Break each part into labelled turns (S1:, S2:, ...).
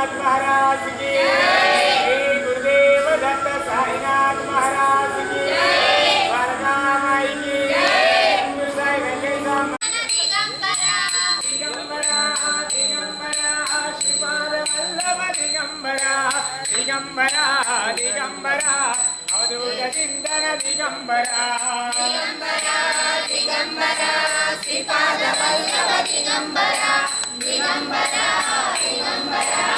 S1: साईनाथ महाराज की श्री गुरुदेव दत्त साईनाथ महाराज की वरदा माई की गुरु साई वेंकटेश्वर दिगंबरा दिगंबरा श्रीपाद वल्लभ दिगंबरा दिगंबरा दिगंबरा अवधूत चिंतन दिगंबरा
S2: दिगंबरा दिगंबरा श्रीपाद वल्लभ दिगंबरा दिगंबरा दिगंबरा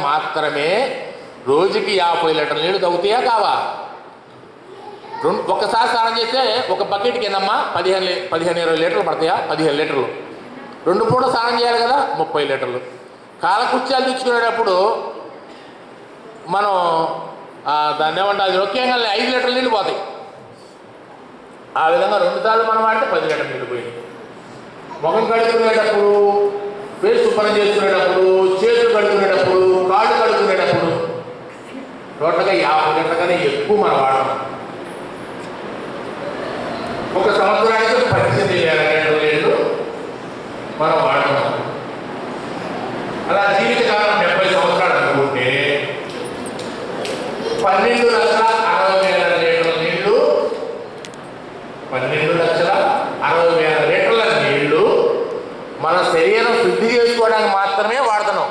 S3: మాత్రమే రోజుకి 50 లీటర్ల నీళ్ళు తగ్గుతాయా కావా? ఒక్కసారి స్నానం చేస్తే ఒక బకెట్కి ఎన్నమ్మా 15-20 లీటర్లు పడతాయా? 15 లీటర్లు. 2 పూట స్నానం చేయాలి కదా, 30 లీటర్లు. కాలకృత్యాలు తెచ్చుకునేటప్పుడు మనం దాన్ని ఏమంటే అది ఒకేగా 5 లీటర్ల నీళ్ళు పోతాయి. ఆ విధంగా 2 సార్లు మనం వాడితే 10 లీటర్ల నీళ్ళు పోయింది. ముఖం కడుక్కునేటప్పుడు, ఫేస్ శుభ్రం చేసుకునేటప్పుడు, చేతులు కడుక్కునేటప్పుడు, కాళ్ళు కడుక్కునేటప్పుడు టోటల్గా 50 లీటర్ల కన్నా ఎక్కువ మనం వాడడం. ఒక సంవత్సరానికి 18,000 లీటర్ల నీళ్ళు మనం వాడతాం. అలా జీవితకాలం 70 సంవత్సరాలు అనుకుంటే 12,60,000 లీటర్ల నీళ్లు, 12,60,000 లీటర్ల నీళ్లు మన శరీరం శుద్ధి చేసుకోవడానికి మాత్రమే వాడుతున్నాం.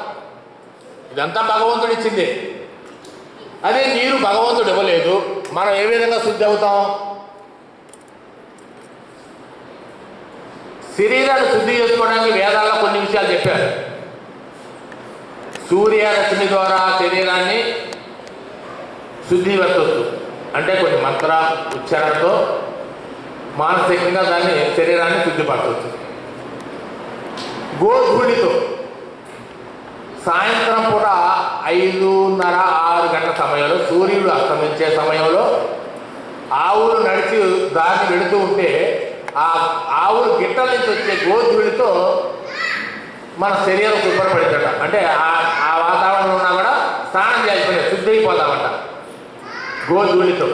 S3: ఇదంతా భగవంతుడు ఇచ్చింది. అదే నీరు భగవంతుడు ఇవ్వలేదు, మనం ఏ విధంగా శుద్ధి అవుతాం? శరీరాన్ని శుద్ధి చేసుకోవడానికి వేదాల్లో కొన్ని విషయాలు చెప్పారు. సూర్యరశ్మి ద్వారా శరీరాన్ని శుద్ధిపరచవచ్చు, అంటే కొన్ని మంత్ర ఉచ్చారణతో మానసికంగా దాన్ని శరీరాన్ని శుద్ధిపరచవచ్చు. గోధూళితో సాయంత్రం పూట 5:30-6 గంటల సమయంలో సూర్యుడు అస్తమించే సమయంలో ఆవులు నడిచి దాన్ని వెళుతూ ఉంటే ఆ ఆవులు గిట్టల నుంచి వచ్చే గోధూళితో మన శరీరం శుభ్రపడిందట. అంటే ఆ వాతావరణంలో ఉన్నా కూడా స్నానం చేసిపోయి శుద్ధి అయిపోతామంట గోధూళితో.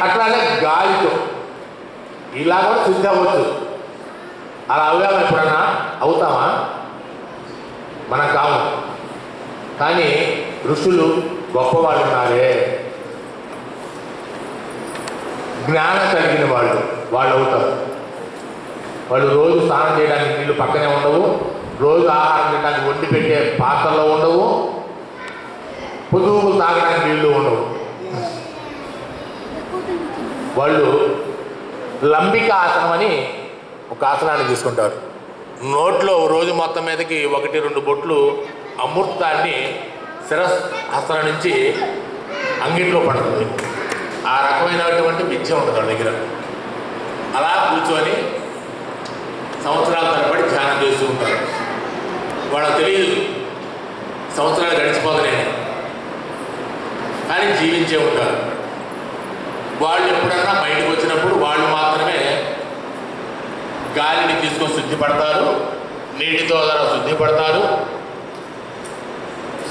S3: అట్లాగే గాలితో ఇలా కూడా శుద్ధి అవ్వచ్చు. అలా అవ్వాము ఎప్పుడన్నా? అవుతామా? మనకు కావు. కానీ ఋషులు గొప్పవాళ్ళు ఉన్నారే, జ్ఞానం కలిగిన వాళ్ళు అవుతారు. వాళ్ళు రోజు స్నానం చేయడానికి నీళ్లు పక్కనే ఉండవు, రోజు ఆహారం తినడానికి వండి పెట్టే పాత్రలో ఉండవు, పొదుగులు తాగడానికి నీళ్లు ఉండవు. వాళ్ళు లంబిక ఆసనం అని ఒక ఆసనాన్ని తీసుకుంటారు. నోట్లో రోజు మొత్తం మీదకి 1-2 బొట్లు అమృతాన్ని శిరస్త్రం నుంచి అంగిట్లో పడుతుంది. ఆ రకమైనటువంటి విద్య ఉంటుంది వాళ్ళ దగ్గర. అలా కూర్చొని సంవత్సరాల తరబడి ధ్యానం చేస్తూ ఉంటారు. వాళ్ళకి తెలియదు సంవత్సరాలు గడిచిపోతున్నాయి, కానీ జీవించే ఉంటారు. వాళ్ళు ఎప్పుడన్నా బయటకు వచ్చినప్పుడు వాళ్ళు మాత్రమే గాలిని తీసుకొని శుద్ధిపడతారు, నీటితో ద్వారా శుద్ధిపడతారు,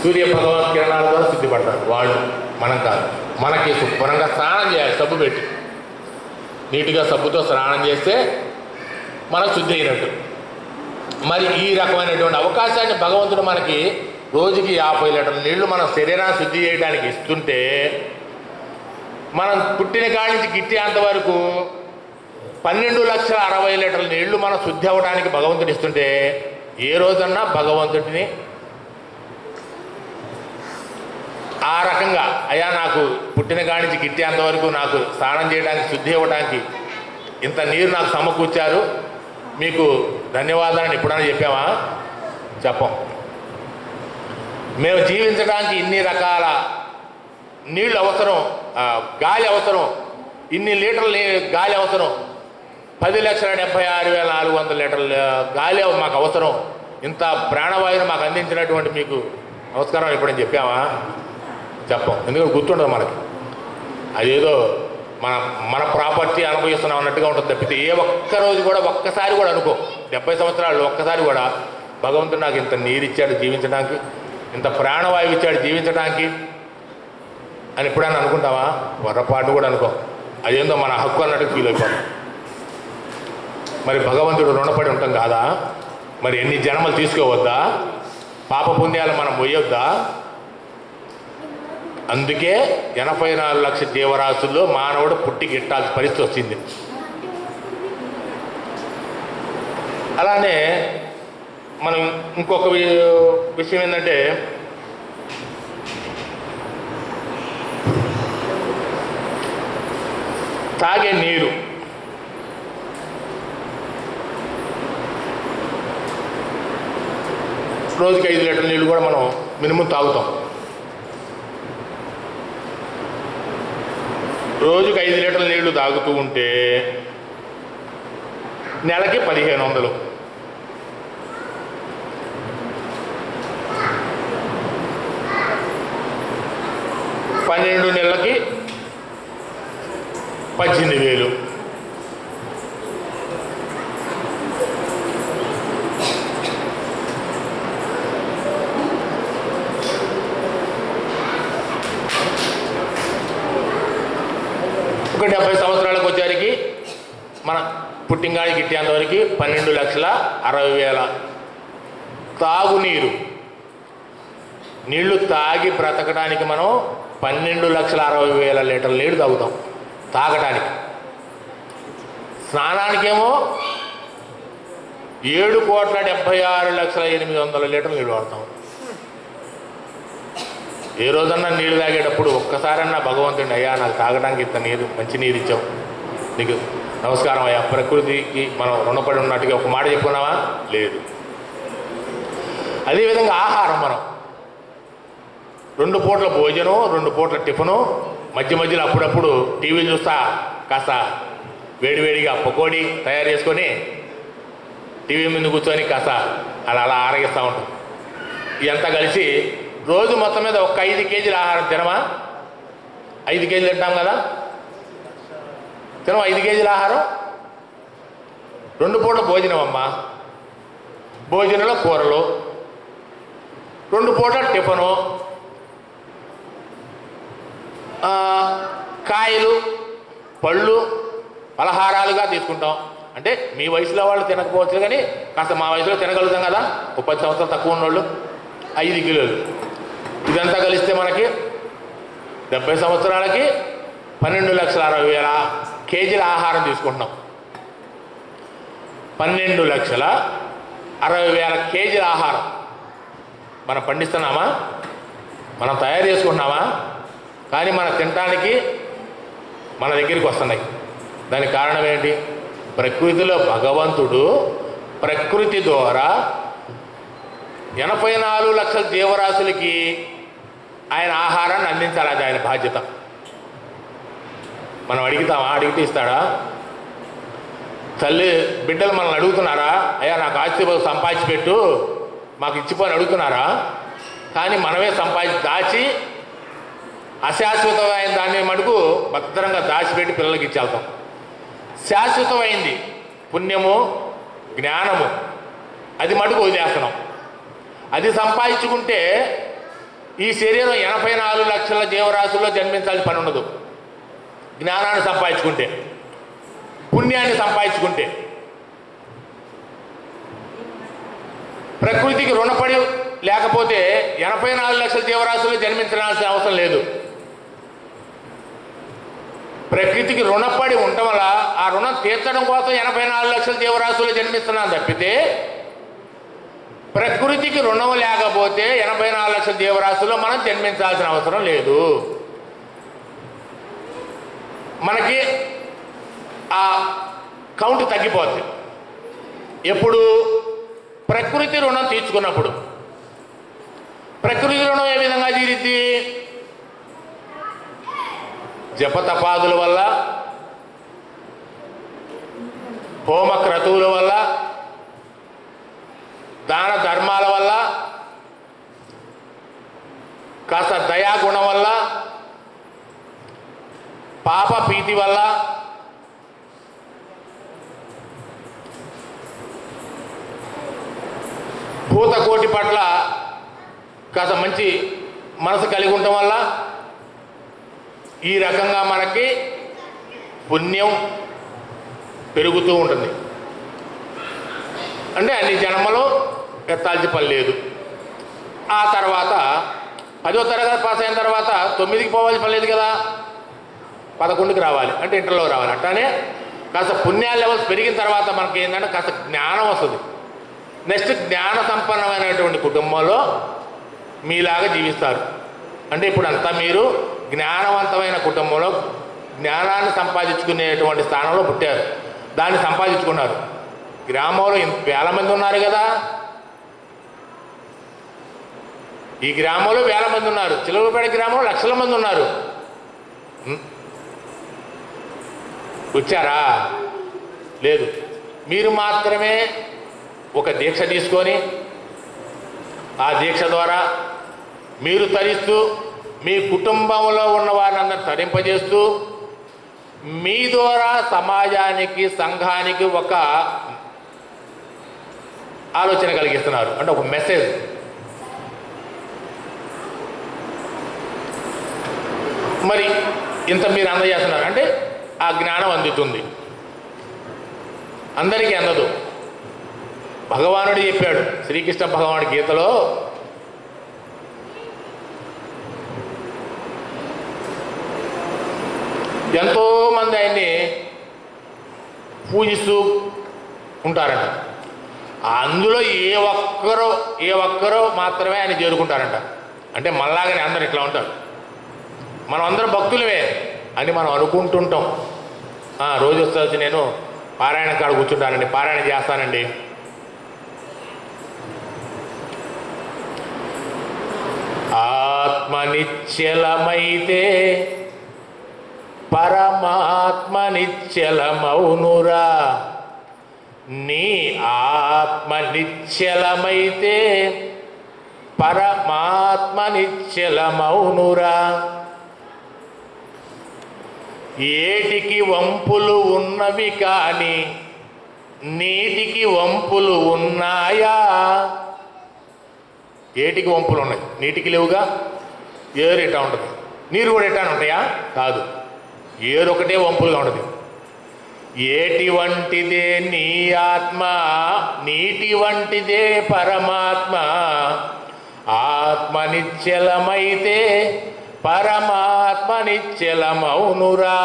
S3: సూర్య భగవాన్ కిరణాల ద్వారా శుద్ధిపడతారు. వాళ్ళు, మనం కాదు. మనకి శుభ్రంగా స్నానం చేయాలి, సబ్బు పెట్టి నీట్గా సబ్బుతో స్నానం చేస్తే మనకు శుద్ధి అయినట్టు. మరి ఈ రకమైనటువంటి అవకాశాన్ని భగవంతుడు మనకి రోజుకి 50 లీటర్ల నీళ్లు మన శరీరాన్ని శుద్ధి చేయడానికి ఇస్తుంటే, మనం పుట్టిన కాడి నుంచి గిట్టేంత వరకు 12,60,000 లీటర్ల నీళ్లు మనం శుద్ధి అవ్వడానికి భగవంతుడు ఇస్తుంటే, ఏ రోజన్నా భగవంతుడిని ఆ రకంగా అయ్యా నాకు పుట్టిన కాడి నుంచి గిట్టేంత వరకు నాకు స్నానం చేయడానికి శుద్ధి అవ్వడానికి ఇంత నీరు నాకు సమకూర్చారు, మీకు ధన్యవాదాలని ఎప్పుడైనా చెప్పామా? చెప్పం. మేము జీవించడానికి ఇన్ని రకాల నీళ్ళు అవసరం, గాలి అవసరం, ఇన్ని లీటర్ల గాలి అవసరం, 10,76,400 లీటర్ల గాలి మాకు అవసరం, ఇంత ప్రాణవాయువుని మాకు అందించినటువంటి మీకు నమస్కారం ఎప్పుడని చెప్పామా? చెప్పం. ఎందుకంటే గుర్తుండదు మనకి. అదేదో మన ప్రాపర్టీ అనుభవిస్తున్నాం అన్నట్టుగా ఉంటుంది తప్పితే ఏ ఒక్కరోజు కూడా ఒక్కసారి కూడా అనుకో, 70 సంవత్సరాలు ఒక్కసారి కూడా భగవంతుడు నాకు ఇంత నీరు ఇచ్చాడు జీవించడానికి, ఇంత ప్రాణవాయువు ఇచ్చాడు జీవించడానికి అని ఎప్పుడైనా అనుకుంటావా? పొరపాటు కూడా అనుకో. అదేందో మన హక్కు అన్నట్టు ఫీల్ అయిపోతాం. మరి భగవంతుడు రుణపడి ఉంటాం కాదా? మరి ఎన్ని జన్మలు తీసుకోవద్దా? పాపపుణ్యాలు మనం మొయ్యొద్దా? అందుకే 84 లక్షల జీవరాశుల్లో మానవుడు పుట్టి గిట్టాల్సిన పరిస్థితి వచ్చింది. అలానే మనం ఇంకొక విషయం ఏంటంటే, తాగే నీరు రోజుకి 5 లీటర్ల నీళ్ళు కూడా మనం మినిమం తాగుతాం. రోజుకి 5 లీటర్ల నీళ్లు తాగుతూ ఉంటే నెలకి 1,500. పన్నెండు నెలలకి 18,000. ఒక 70 సంవత్సరాలకు వచ్చేసరికి మన పుట్టింగాడి గిట్టేంతవరకు 12,60,000 తాగునీరు. నీళ్లు తాగి బ్రతకడానికి మనం 12,60,000 లీటర్ల నీళ్ళు తాగుతాం తాగటానికి. స్నానానికేమో 7,76,800,000 లీటర్లు నీళ్ళు వాడతాం. ఏ రోజన్నా నీళ్ళు తాగేటప్పుడు ఒక్కసారన్నా భగవంతుడిని, అయ్యా నాకు తాగడానికి ఇంత నీరు, మంచి నీరు ఇచ్చావు, నీకు నమస్కారం అయ్యా, ప్రకృతికి మనం రుణపడి ఉన్నట్టుగా ఒక మాట చెప్పుకున్నావా? లేదు. అదేవిధంగా ఆహారం, మనం 2 పూట్ల భోజనం, 2 పూట్ల టిఫను, మధ్య మధ్యలో అప్పుడప్పుడు టీవీ చూస్తా కాస్త వేడివేడిగా పకోడీ తయారు చేసుకొని టీవీ ముందు కూర్చొని కాస్త అలా ఆరగిస్తూ ఉంటాం. ఇదంతా కలిసి రోజు మొత్తం మీద ఒక 5 కేజీల ఆహారం తినమా? 5 కేజీలు తింటాం కదా, తినమా 5 కేజీల ఆహారం? 2 పూట్ల భోజనం అమ్మా, భోజనంలో కూరలు, 2 పూట్ల టిఫను, కాయలు పళ్ళు పలహారాలుగా తీసుకుంటాం. అంటే మీ వయసులో వాళ్ళు తినకపోవచ్చు, కానీ కాస్త మా వయసులో తినగలుగుతాం కదా. 10 సంవత్సరాలు తక్కువ ఉన్నోళ్ళు 5 కిలోలు. ఇదంతా కలిస్తే మనకి 70 సంవత్సరాలకి 12,60,000 కేజీల ఆహారం తీసుకుంటున్నాం. 12,60,000 కేజీల ఆహారం మనం పండిస్తున్నామా, మనం తయారు చేసుకుంటున్నామా, కానీ మనం తినటానికి మన దగ్గరికి వస్తున్నాయి. దానికి కారణం ఏంటి? ప్రకృతిలో భగవంతుడు ప్రకృతి ద్వారా 84 లక్షల జీవరాశులకి ఆయన ఆహారాన్ని అందించాలి. అది ఆయన బాధ్యత. మనం అడిగితే ఇస్తాడా? తల్లి బిడ్డలు మనల్ని అడుగుతున్నారా, అయ్యా నాకు ఆస్తి సంపాదించి పెట్టు మాకు ఇచ్చిపోని అడుగుతున్నారా? కానీ మనమే దాచి అశాశ్వతమైన దాన్ని మటుకు భద్రంగా దాచిపెట్టి పిల్లలకి ఇచ్చేళ్తాం. శాశ్వతమైంది పుణ్యము జ్ఞానము అది మటుకు వదిలేస్తున్నాం. అది సంపాదించుకుంటే ఈ శరీరం 84 లక్షల జీవరాశుల్లో జన్మించాల్సిన పని ఉండదు. జ్ఞానాన్ని సంపాదించుకుంటే, పుణ్యాన్ని సంపాదించుకుంటే, ప్రకృతికి రుణపడి లేకపోతే 84 లక్షల జీవరాశుల్లో జన్మించాల్సిన అవసరం లేదు. ప్రకృతికి రుణపడి ఉండటం వల్ల ఆ రుణం తీర్చడం కోసం 84 లక్షల జీవరాశుల్లో జన్మిస్తున్నాం తప్పితే, ప్రకృతికి రుణం లేకపోతే 84 లక్షల జీవరాశుల్లో మనం జన్మించాల్సిన అవసరం లేదు. మనకి ఆ కౌంట్ తగ్గిపోద్ది. ఎప్పుడు? ప్రకృతి రుణం తీర్చుకున్నప్పుడు. ప్రకృతి రుణం ఏ విధంగా తీరిద్ది? జపతపాదుల వల్ల, హోమ క్రతువుల వల్ల, దాన ధర్మాల వల్ల, కాస్త దయాగుణం వల్ల, పాప ప్రీతి వల్ల, భూతకోటి పట్ల కాస్త మంచి మనసు కలిగి ఉండటం వల్ల ఈ రకంగా మనకి పుణ్యం పెరుగుతూ ఉంటుంది. అంటే అన్ని జన్మలో ఎత్తాల్సిన పని లేదు. ఆ తర్వాత 10వ తరగతి పాస్ అయిన తర్వాత 9కి పోవాల్సిన పని లేదు కదా, 11కి రావాలి, అంటే ఇంటర్లో రావాలి. అట్లానే కాస్త పుణ్యాల లెవెల్స్ పెరిగిన తర్వాత మనకి ఏంటంటే కాస్త జ్ఞానం వస్తుంది. నెక్స్ట్ జ్ఞాన సంపన్నమైనటువంటి కుటుంబంలో మీలాగా జీవిస్తారు. అంటే ఇప్పుడు అంతా మీరు జ్ఞానవంతమైన కుటుంబంలో జ్ఞానాన్ని సంపాదించుకునేటువంటి స్థానంలో పుట్టారు, దాన్ని సంపాదించుకున్నారు. గ్రామంలో వేల మంది ఉన్నారు కదా, ఈ గ్రామంలో వేల మంది ఉన్నారు. చిలకలపేట గ్రామంలో లక్షల మంది ఉన్నారు. వచ్చారా? లేదు. మీరు మాత్రమే ఒక దీక్ష తీసుకొని ఆ దీక్ష ద్వారా మీరు తరిస్తూ మీ కుటుంబంలో ఉన్న వారిని అందరూ తరింపజేస్తూ మీ ద్వారా సమాజానికి సంఘానికి ఒక ఆలోచన కలిగిస్తున్నారు. అంటే ఒక మెసేజ్. మరి ఇంత మీరు అందజేస్తున్నారు అంటే ఆ జ్ఞానం అందుతుంది. అందరికీ అందదు. భగవానుడు చెప్పాడు, శ్రీకృష్ణ భగవానుడి గీతలో, ఎంతోమంది ఆయన్ని పూజిస్తూ ఉంటారంట. అందులో ఏ ఒక్కరో మాత్రమే ఆయన చేరుకుంటారంట. అంటే మళ్ళాగానే అందరు ఇట్లా ఉంటారు. మనం అందరం భక్తులమే అని మనం అనుకుంటుంటాం. రోజు వస్తే నేను పారాయణ కాడ కూర్చుంటానండి, పారాయణ చేస్తానండి. ఆత్మ నిశ్చలమైతే పరమాత్మ నిశ్చలమౌనురా. నీ ఆత్మ నిశ్చలమైతే పరమాత్మ నిశ్చలమౌనురా. ఏటికి వంపులు ఉన్నవి కానీ నీటికి వంపులు ఉన్నాయా? ఏటికి వంపులు ఉన్నాయి, నీటికి లేవుగా. ఏరు ఎట్టా ఉంటుంది, నీరు కూడా ఎట్టా ఉంటాయా? కాదు, ఏరు ఒకటే వంపులుగా ఉంటుంది. ఏటి వంటిదే నీ ఆత్మ, నీటి వంటిదే పరమాత్మ. ఆత్మ నిశ్చలమైతే పరమాత్మ నిశ్చలమౌనురా.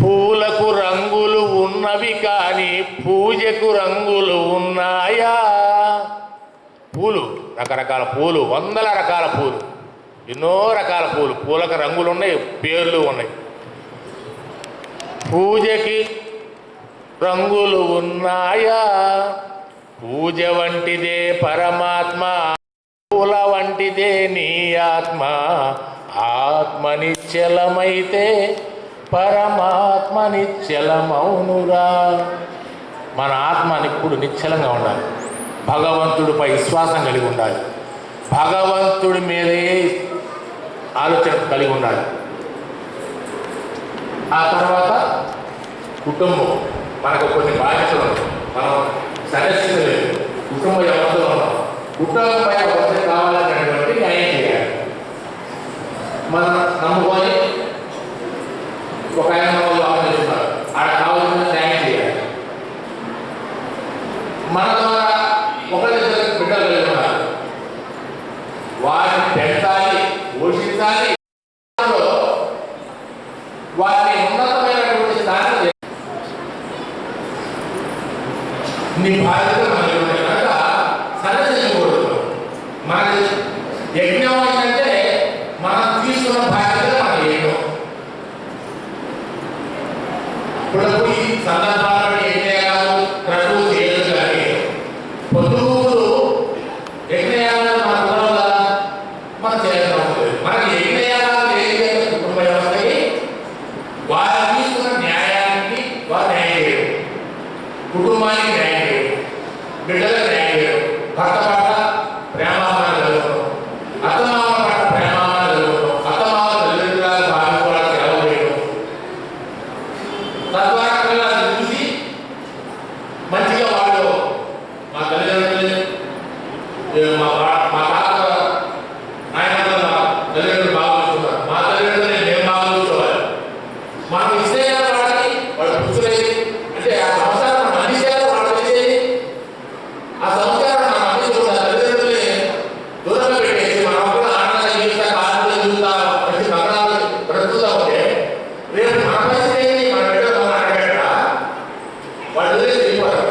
S3: పూలకు రంగులు ఉన్నవి కానీ పూజకు రంగులు ఉన్నాయా? పూలు, రకరకాల పూలు, వందల రకాల పూలు, ఎన్నో రకాల పూలు, పూలకు రంగులు ఉన్నాయి, పేర్లు ఉన్నాయి. పూజకి రంగులు ఉన్నాయా? పూజ వంటిదే పరమాత్మ, పూల వంటిదే నీ ఆత్మ. ఆత్మ నిశ్చలమైతే పరమాత్మ నిశ్చలమౌనురా. మన ఆత్మ ఇప్పుడు నిశ్చలంగా ఉండాలి, భగవంతుడిపై విశ్వాసం కలిగి ఉండాలి, భగవంతుడి మీదే ఆలోచన కలిగి ఉండాలి. ఆ తర్వాత కుటుంబం, మనకు కొన్ని బాధ్యతలు ఉన్నాయి, మనం సరస్సులేదు, కుటుంబ వ్యవస్థలో ఉన్నాం. కుటుంబంపై వస్తే కావాలనేటువంటి న్యాయం చేయాలి. మనం నమ్ముకొని ఒక ఆయన వివాహం చేస్తున్నారు, ఆడ కావాల్సిన న్యాయం చేయాలి. మన ద్వారా ఒకరిద్దరు బిడ్డలు కలిగి ఉన్నారు, వారిని పెంచాలి, పోషించాలి, వారిని ఉన్నతమైనటువంటి స్థానం నీ బాధ్యత మనకి ఉన్నాయి కనుక సరసించకూడదు. మన యజ్ఞం ఏంటంటే మనం తీసుకున్న బాధ్యత మన యజ్ఞం. ఇప్పుడు ఈ సందర్భాలను యజ్ఞయాలు క్రతువు చేయదు కానీ పొద్దుగూరు యజ్ఞయాలను మన కుటుంబ మనం చేయాల్సిన అవసరం లేదు. మనకి యజ్ఞయాలు ఏదైతే కుటుంబ వ్యవస్థకి వారు తీసుకున్న న్యాయానికి వారు న్యాయం చేయరు, కుటుంబానికి న్యాయం చేయరు, బిడ్డలకు న్యాయం చేయరు, భర్త పట్ల ప్రేమాభావాలు కలుగుతాం, అత్తమామ పట్ల ప్రేమాభావాలు కలుగుతాం, అత్తమామ తల్లిదండ్రులకు భావించుకోవడానికి సెలవు చేయడం, తద్వారా పిల్లలను చూసి మంచిగా వాళ్ళు మా తల్లిదండ్రులు మా తాత ఆయన తల్లిదండ్రులు బాగా చూస్తున్నారు, మా తల్లిదండ్రులు మేము బాగా చూసుకోవాలి. మనం ఇస్తే వాళ్ళకి వాళ్ళు కూర్చోలేదు అంటే ఆ సంస్కారం మనం అందించాలి, వాళ్ళు చేసేది ఆ సంస్కారం మనం అందించుకుంటాం. తల్లిదండ్రులని దూరంగా పెట్టేసి మనం కూడా ఆనందంగా జీవిస్తా, కాలంలో జీవితా, మంచి నగరాలు బ్రతుకుతా ఉంటే రేపు మన పరిస్థితి ఏంటి? మన బిడ్డలు మనం అడగట వాళ్ళు వెళ్ళిపోతారు.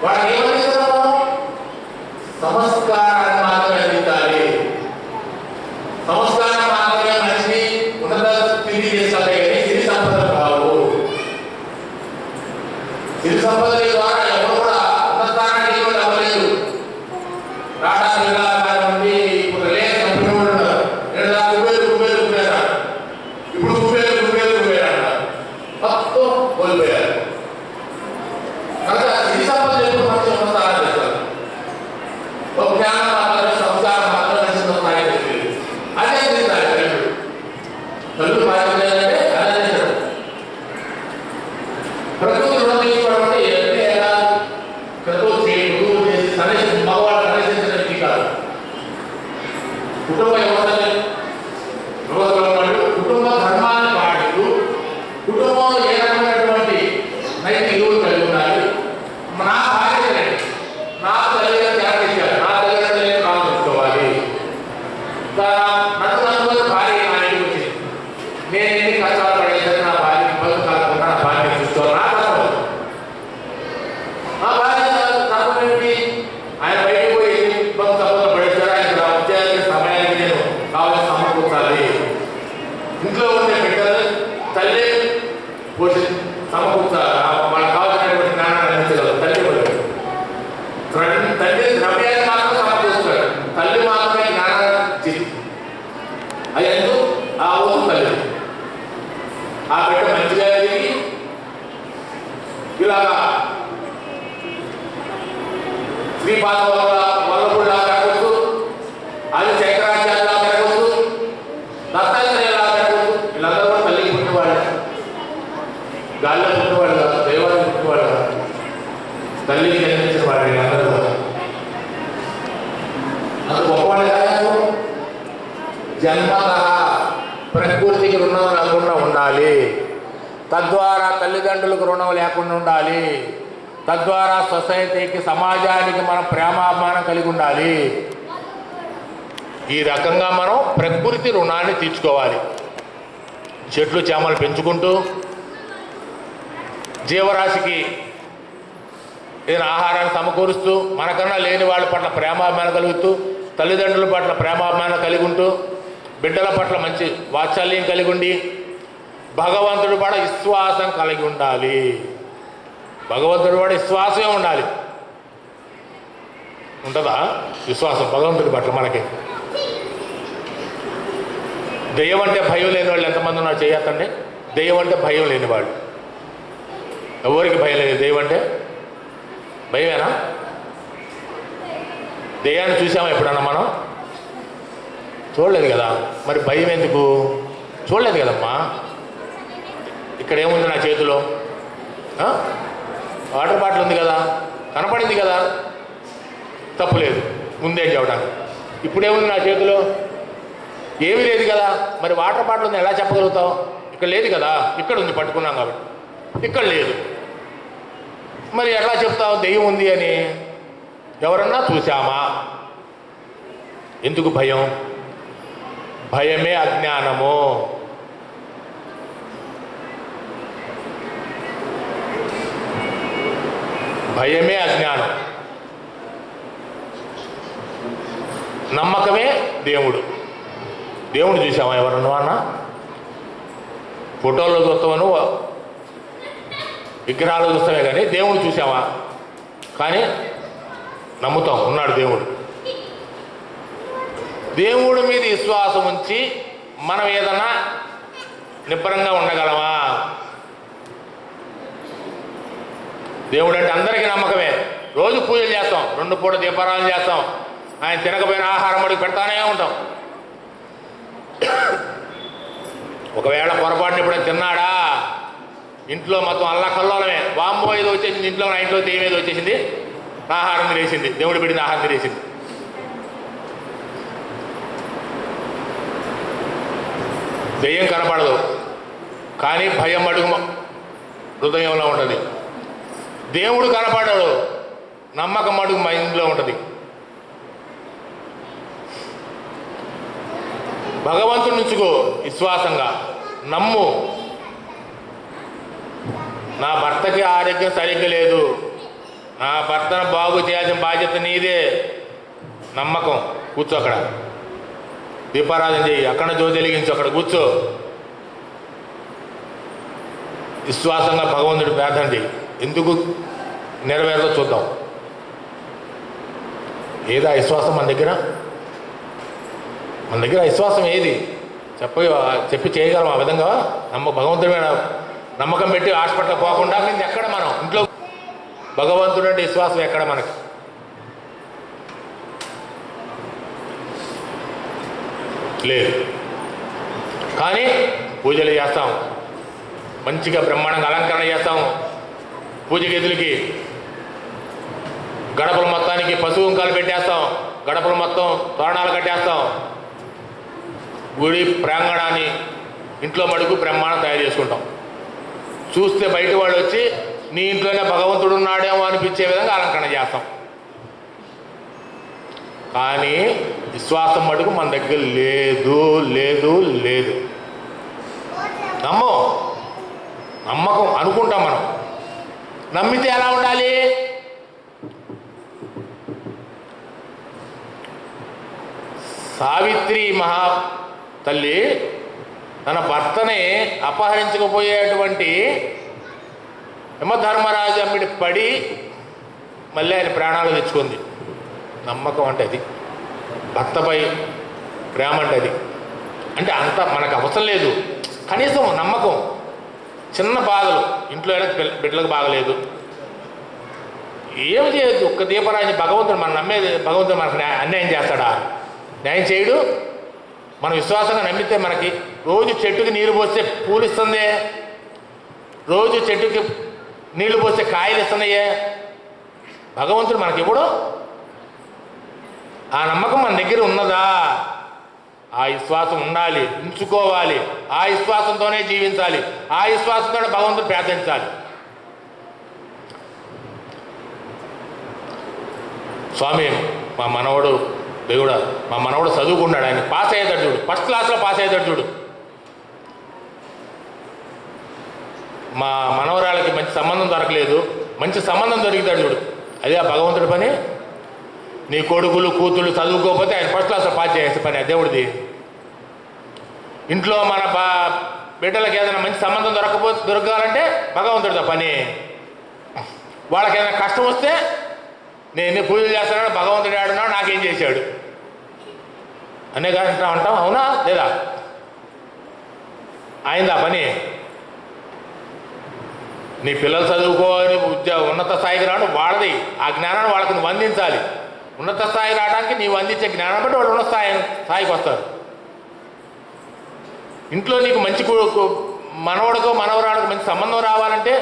S3: వాళ్ళకి ఏమందిస్తున్నాము? సంస్కారాన్ని మాత్రమే అందించాలి. సంస్కారం మాత్రమే మనిషిని ఉన్నత స్థితి చేస్తాయి కానీ సిరి సంపదలు కావు. సిరి సంపదల ద్వారా ఎవరు కూడా ఉన్నతానికి అవ్వలేదు. టాటా బిర్లా కానివ్వండి, ఇప్పుడు రిలయన్స్ కంపెనీ కూడా ఉన్నారు, కుబేరు ఇప్పుడు కుబేరు అంటారు, మొత్తం కోల్పోయారు. కనుక సిరి సంపదలు ఎప్పుడు మంచి ఉన్నతాన్ని చేస్తారు. ఒక జ్ఞానం మాత్రమే, సంస్కారం మాత్రమే స్థాయి తెలియదు. అదే అందించాలి. తల్లి బాధ్యత ఏంటంటే అందించడం. ప్రకృతి రుణం తీసుకోవడం అంటే ఎన్ని ఎలా క్రతువు చేసి మగవాళ్ళు కనిసించడానికి కాదు. కుటుంబ వ్యవస్థని రోజులు కుటుంబ ధర్మాన్ని పాటిస్తూ కుటుంబంలో ఏ రకమైనటువంటి నైతిక విలువలు కలిగి ఉండాలి. నా బాధ్యత నా తల్లిదండ్రులు త్యాగం చేశారు, నా తల్లిదండ్రులు నాకు తెలుసుకోవాలి. నన్ను భార్య నా ఇంటికి వచ్చింది, నేను ఎన్ని కష్టాలు పడేసరికి నా భార్య ఇబ్బంది కాకుండా నా భార్య చూసుకోవాలి. నా కష్టం నా భార్య కష్టం ఏంటి? ఆయన బయటకు పోయి ఇబ్బంది తప్పులు పడేశారు, ఆయన ఉద్యోగానికి సమయానికి నేను కావాల్సిన సమకూర్చాలి. ఇంట్లో ఉండే బిడ్డలు తల్లి పోషి సమకూర్చాలి, వాళ్ళకి కావాల్సినటువంటి జ్ఞానాన్ని అందించగలరు. తల్లి ద్రవ్యాన్ని మాత్రం సమకూరుస్తాడు, తల్లి మాత్రమే జ్ఞానాన్ని ఇచ్చింది. అది ఎందుకు? ఆ ఊరు తల్లి ఆ బిడ్డ మంచిగా ఎదిగి ఇలాగా శ్రీపాద వల్లభుడిలా పెరగవచ్చు, అది శంకరాచార్యలా పెరగవచ్చు, దత్తాత్రేయలా పెరగవచ్చు. వీళ్ళందరూ కూడా తల్లికి పుట్టినవాళ్ళు, గాలిలో పుట్టినవాళ్ళు కాదు, దైవానికి పుట్టినవాళ్ళు కాదు, తల్లికి జన్మించిన వాళ్ళు వీళ్ళందరూ కూడా. అందుకు గొప్పవాళ్ళు కాదు. జన్మత ప్రకృతికి రుణం లేకుండా ఉండాలి, తద్వారా తల్లిదండ్రులకు రుణం లేకుండా ఉండాలి, తద్వారా సొసైటీకి సమాజానికి మనం ప్రేమాభిమానం కలిగి ఉండాలి. ఈ రకంగా మనం ప్రకృతి రుణాన్ని తీర్చుకోవాలి. చెట్లు చేమలు పెంచుకుంటూ జీవరాశికి ఏదైనా ఆహారాన్ని సమకూరుస్తూ మనకన్నా లేని వాళ్ళ పట్ల ప్రేమాభిమానం కలుగుతూ తల్లిదండ్రుల పట్ల ప్రేమాభిమానం కలిగి ఉంటూ బిడ్డల పట్ల మంచి వాత్సల్యం కలిగి ఉండి భగవంతుడి పట్ల విశ్వాసం కలిగి ఉండాలి. భగవంతుడి పట్ల విశ్వాసమే ఉండాలి. ఉంటుందా విశ్వాసం భగవంతుడి పట్ల మనకి? దెయ్యం అంటే భయం లేని వాళ్ళు ఎంతమంది ఉన్నారు చేయొద్దండి. దెయ్యం అంటే భయం లేని వాళ్ళు, ఎవరికి భయం లేదు. దెయ్యం అంటే భయమేనా? దెయ్యాన్ని చూసామా ఎప్పుడన్నా మనం? చూడలేదు కదా. మరి భయం ఎందుకు? చూడలేదు కదమ్మా. ఇక్కడ ఏముంది నా చేతిలో? వాటర్ బాటిల్ ఉంది కదా, కనపడింది కదా, తప్పులేదు ముందేం చెప్పడానికి. ఇప్పుడేముంది నా చేతిలో? ఏమీ లేదు కదా. మరి వాటర్ బాటిల్ ఉంది ఎలా చెప్పగలుగుతావు? ఇక్కడ లేదు కదా, ఇక్కడ ఉంది పట్టుకున్నాం కాబట్టి. ఇక్కడ లేదు, మరి ఎట్లా చెప్తావు దెయ్యం ఉంది అని? ఎవరన్నా చూసామా? ఎందుకు భయం? భయమే అజ్ఞానము. భయమే అజ్ఞానం. నమ్మకమే దేవుడు. దేవుడు చూసామా ఎవరన్నా అన్న? ఫోటోలో చూస్తామను, విగ్రహాలు చూస్తామే కానీ దేవుడు చూసామా? కానీ నమ్ముతాం ఉన్నాడు దేవుడు. దేవుడి మీద విశ్వాసం ఉంచి మనం ఏదన్నా నిబ్బరంగా ఉండగలమా? దేవుడు అంటే అందరికీ నమ్మకమే. రోజు పూజలు చేస్తాం, 2 పూట దీపారాధన చేస్తాం, ఆయన తినకపోయిన ఆహారం అడిగి పెడతానే ఉంటాం. ఒకవేళ పొరపాటున ఎప్పుడైనా తిన్నాడా, ఇంట్లో మొత్తం అల్లా కల్లోలమే, వామ్మో ఏదో వచ్చేసింది, ఇంట్లో నా ఇంట్లో దెయ్యం ఏదో వచ్చేసింది, ఆహారం తినేసింది, దేవుడు పెట్టిన ఆహారం తినేసింది. దెయ్యం కనపడదు కానీ భయం అడుగు హృదయంలో ఉంటుంది. దేవుడు కనపడడు, నమ్మకం అడుగు మైండ్లో ఉంటుంది. భగవంతుడి నుంచుకో విశ్వాసంగా, నమ్ము. నా భర్తకి ఆరోగ్యం సరిగ్గా లేదు, నా భర్తను బాగు చేయాల్సిన బాధ్యత నీదే. నమ్మకం. కూర్చో, అక్కడ దీపారాధన చేయి, అక్కడ జ్యోతి వెలిగించు, అక్కడ కూర్చో. విశ్వాసంగా భగవంతుడి ప్రార్థన చేయి. ఎందుకు నెరవేరదో చూద్దాం. ఏదా విశ్వాసం మన దగ్గర? మన దగ్గర విశ్వాసం ఏది చెప్పి చేయగలం? ఆ విధంగా భగవంతుడి మీద నమ్మకం పెట్టి హాస్పిటల్ పోకుండా ఎక్కడ మనం ఇంట్లో భగవంతుడు అంటే విశ్వాసం ఎక్కడ మనకి? లేదు. కానీ పూజలు చేస్తాం, మంచిగా బ్రహ్మాండంగా అలంకరణ చేస్తాం. పూజ గదులకి గడపల మొత్తానికి పసుపు కుంకాలు పెట్టేస్తాం, గడపలు మొత్తం తోరణాలు కట్టేస్తాం. గుడి ప్రాంగణాన్ని ఇంట్లో మడుగు బ్రహ్మాండం తయారు చేసుకుంటాం. చూస్తే బయట వాళ్ళు వచ్చి నీ ఇంట్లోనే భగవంతుడు ఉన్నాడేమో అనిపించే విధంగా అలంకరణ చేస్తాం. కానీ విశ్వాసం మటుకు మన దగ్గర లేదు లేదు లేదు. నమ్మకం అనుకుంటాం మనం. నమ్మితే ఎలా ఉండాలి? సావిత్రి మహా తల్లి తన భర్తని అపహరించకపోయేటువంటి యమధర్మరాజు అమ్మిడి పడి మళ్ళీ ఆయన ప్రాణాలు తెచ్చుకుంది. నమ్మకం అంటే అది. భర్తపై ప్రేమ అంటే అది. అంటే అంత మనకు అవసరం లేదు, కనీసం నమ్మకం. చిన్న బాధలు ఇంట్లో బిడ్డలకు బాగలేదు, ఏం చేయొద్దు. ఒక్క దీపరాజు భగవంతుడు మనం నమ్మేది, భగవంతుడు మనకు అన్యాయం చేస్తాడా? న్యాయం చేయడు. మనం విశ్వాసంగా నమ్మితే మనకి రోజు చెట్టుకి నీరు పోస్తే పూలు ఇస్తుంది, రోజు చెట్టుకి నీళ్లు పోస్తే కాయలు ఇస్తున్నాయే. భగవంతుడు మనకి ఇవ్వడు. ఆ నమ్మకం మన దగ్గర ఉన్నదా? ఆ విశ్వాసం ఉండాలి, ఉంచుకోవాలి. ఆ విశ్వాసంతోనే జీవించాలి, ఆ విశ్వాసంతోనే భగవంతుడు ప్రార్థించాలి. స్వామి మా మనవడు దేవుడా, మా మనవడు చదువుకున్నాడు, ఆయన పాస్ అయ్యేదాడు చూడు, ఫస్ట్ క్లాస్లో పాస్ అయ్యేదాడు చూడు. మా మనవరాలకి మంచి సంబంధం దొరకలేదు, మంచి సంబంధం దొరికితాడు చూడు, అదే ఆ భగవంతుడి పని. నీ కొడుకులు కూతుళ్ళు చదువుకోకపోతే ఆయన ఫస్ట్ క్లాస్లో పాస్ చేసే పని ఆ దేవుడిది. ఇంట్లో మన బిడ్డలకి ఏదైనా మంచి సంబంధం దొరకాలంటే భగవంతుడితో పని. వాళ్ళకి ఏదైనా కష్టం వస్తే నేను ఎన్ని పూజలు చేస్తానో భగవంతుడు ఆడున్నాడు నాకేం చేశాడు అనే కానీ అంటాం, అవునా లేదా? అయిందా పని? నీ పిల్లలు చదువుకోని ఉన్నత స్థాయికి రావడం వాళ్ళది, ఆ జ్ఞానాన్ని వాళ్ళకి నువ్వు అందించాలి. ఉన్నత స్థాయి రావడానికి నీవు అందించే జ్ఞానం బట్టి వాళ్ళు ఉన్న స్థాయికి వస్తారు. ఇంట్లో నీకు మంచి మనవడికో మనవరాడికో మంచి సంబంధం రావాలంటే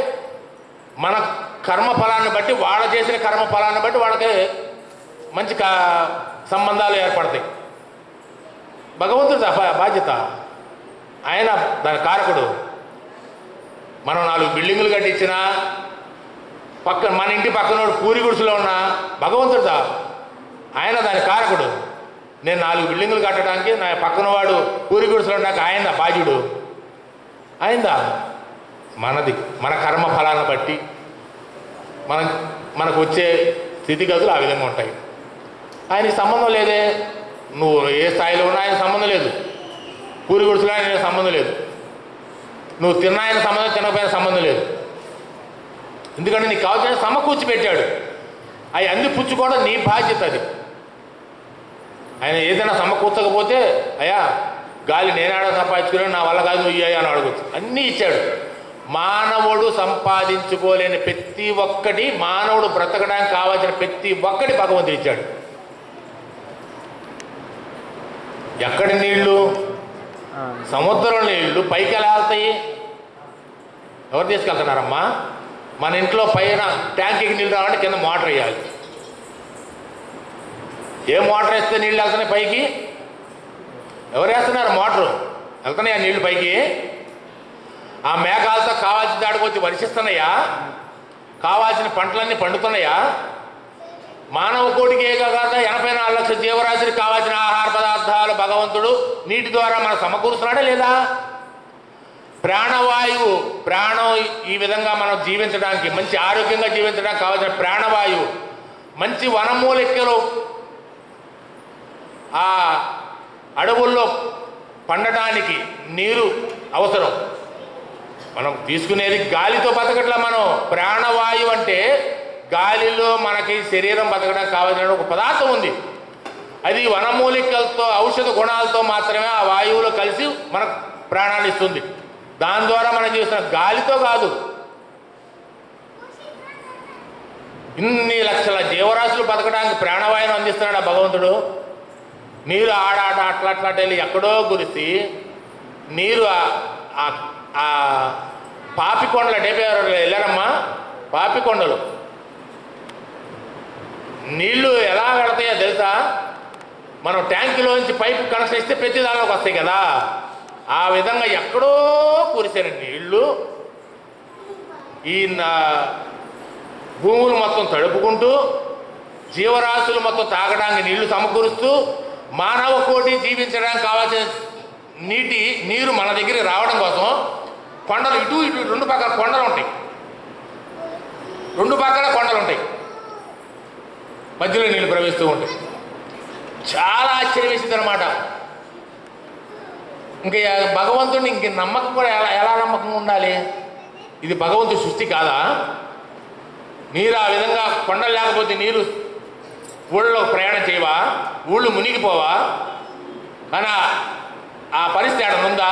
S3: మన కర్మ ఫలాన్ని బట్టి, వాళ్ళ చేసిన కర్మ ఫలాన్ని బట్టి వాళ్ళకి మంచి సంబంధాలు ఏర్పడతాయి. భగవంతుడి బాధ్యత, ఆయన దాని కారకుడు. మనం 4 బిల్డింగులు కట్టించినా, మన ఇంటి పక్కన పూరి గుడిసెలో ఉన్నా భగవంతుడిదా, ఆయన దాని కారకుడు. నేను 4 బిల్డింగులు కట్టడానికి నా పక్కన వాడు పూరి గుడిసెలో ఉన్నాక ఆయనదా బాధ్యుడు? ఆయనదా? మనది. మన కర్మ ఫలాన్ని బట్టి మనకు వచ్చే స్థితిగతులు ఆ విధంగా ఉంటాయి. ఆయనకి సంబంధం లేదే, నువ్వు ఏ స్థాయిలో ఉన్నా ఆయన సంబంధం లేదు. పూరి గుడిసెలో ఆయన సంబంధం లేదు, నువ్వు తిన్న ఆయన సంబంధం, తినకపోయిన సంబంధం లేదు. ఎందుకంటే నీకు కావాల్సిన సమకూర్చి పెట్టాడు, అవి అన్ని పుచ్చుకోవడం నీ బాధ్యత. అది ఆయన ఏదైనా సమకూర్చకపోతే, అయ్యా గాలి నేనాడ సంపాదించుకుని నా వల్ల కాదు నువ్వు ఇయ్యా అని అడగచ్చు. అన్నీ ఇచ్చాడు. మానవుడు సంపాదించుకోలేని ప్రతి ఒక్కటి, మానవుడు బ్రతకడానికి కావాల్సిన ప్రతి ఒక్కటి భగవంతుడు ఇచ్చాడు. ఎక్కడి నీళ్లు? సముద్రం నీళ్లు పైకి ఎలా వెళ్తాయి? ఎవరు తీసుకెళ్తున్నారమ్మా? మన ఇంట్లో పైన ట్యాంకీకి నీళ్ళు రావాలంటే కింద మోటార్ వేయాలి. ఏ మోటార్ వేస్తే నీళ్ళు వెళ్తున్నాయి పైకి? ఎవరు వేస్తున్నారు మోటారు? వెళ్తున్నాయా నీళ్లు పైకి? ఆ మేఘాలతో కావాల్సిన దాడికి వచ్చి వర్షిస్తున్నాయా? కావాల్సిన పంటలన్నీ పండుతున్నాయా? మానవ కోటికి కాక 84 లక్షల జీవరాశికి కావాల్సిన ఆహార పదార్థాలు భగవంతుడు నీటి ద్వారా మనం సమకూరుస్తున్నాడా లేదా? ప్రాణవాయువు, ప్రాణం ఈ విధంగా మనం జీవించడానికి, మంచి ఆరోగ్యంగా జీవించడానికి కావాల్సిన ప్రాణవాయువు, మంచి వనమూలికలు ఆ అడవుల్లో పండటానికి నీరు అవసరం. మనం తీసుకునేది గాలితో బతకట్లా. మనం ప్రాణవాయువు అంటే గాలిలో మనకి శరీరం బతకడానికి కావాల్సిన ఒక పదార్థం ఉంది. అది వనమూలికలతో, ఔషధ గుణాలతో మాత్రమే ఆ వాయువులో కలిసి మనకు ప్రాణాన్ని ఇస్తుంది. దాని ద్వారా మనం జీవిస్తున్నాం, గాలితో కాదు. ఇన్ని లక్షల జీవరాశులు బతకడానికి ప్రాణవాయువును అందిస్తున్నాడు ఆ భగవంతుడు. నీరు ఆడాట అట్లా వెళ్ళి ఎక్కడో గురిసి నీరు ఆ పాపికొండలు వెళ్ళారమ్మా. పాపికొండలు నీళ్లు ఎలా వెళతాయో తెలుసా? మనం ట్యాంకులోంచి పైపు కనెక్షన్ ఇస్తే ప్రతి దానిలోకి వస్తాయి కదా, ఆ విధంగా ఎక్కడో కురిసిన నీళ్లు ఈ భూములు మొత్తం తడుపుకుంటూ, జీవరాశులు మొత్తం తాగడానికి నీళ్లు సమకూరుస్తూ, మానవ కోటి జీవించడానికి కావాల్సిన నీరు మన దగ్గరికి రావడం కోసం కొండలు ఇటు 2 పక్కల కొండలు ఉంటాయి. 2 పక్కల కొండలు ఉంటాయి, మధ్యలో నీళ్ళు ప్రవహిస్తూ ఉంటాయి. చాలా ఆశ్చర్యం వేసింది అనమాట. ఇంకా భగవంతుడిని ఇంక నమ్మకం కూడా ఎలా నమ్మకంగా ఉండాలి? ఇది భగవంతుడి సృష్టి కాదా? నీరు ఆ విధంగా కొండలు లేకపోతే నీరు ఊళ్ళో ప్రయాణం చేయవా? ఊళ్ళు మునిగిపోవా? కానీ ఆ పరిస్థితి ఆడ ఉందా?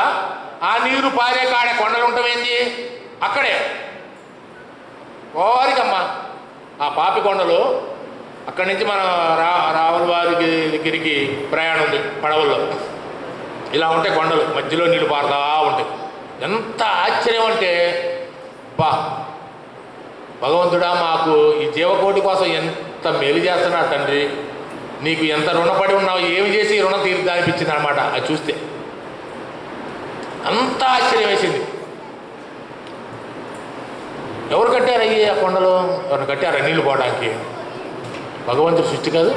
S3: ఆ నీరు పారే కాడే కొండలు ఉంటామేంది? అక్కడే ఓరికమ్మా ఆ పాపి కొండలు. అక్కడి నుంచి మనం రావుల వారి దగ్గరికి ప్రయాణం ఉంది పడవల్లో. ఇలా ఉంటాయి కొండలు, మధ్యలో నీళ్ళు పారుతా ఉంటాయి. ఎంత ఆశ్చర్యం అంటే, భగవంతుడా మాకు ఈ జీవకోటి కోసం ఎంత మేలు చేస్తున్నాడు తండ్రి, నీకు ఎంత రుణపడి ఉన్నావు, ఏమి చేసి రుణం తీరుదా అనిపించింది అనమాట. అది చూస్తే అంత ఆశ్చర్యం వేసింది. ఎవరు కట్టారు అయ్యి ఆ కొండలు? ఎవరిని కట్టారా నీళ్లు పోవడానికి? భగవంతుడు సృష్టి కాదు?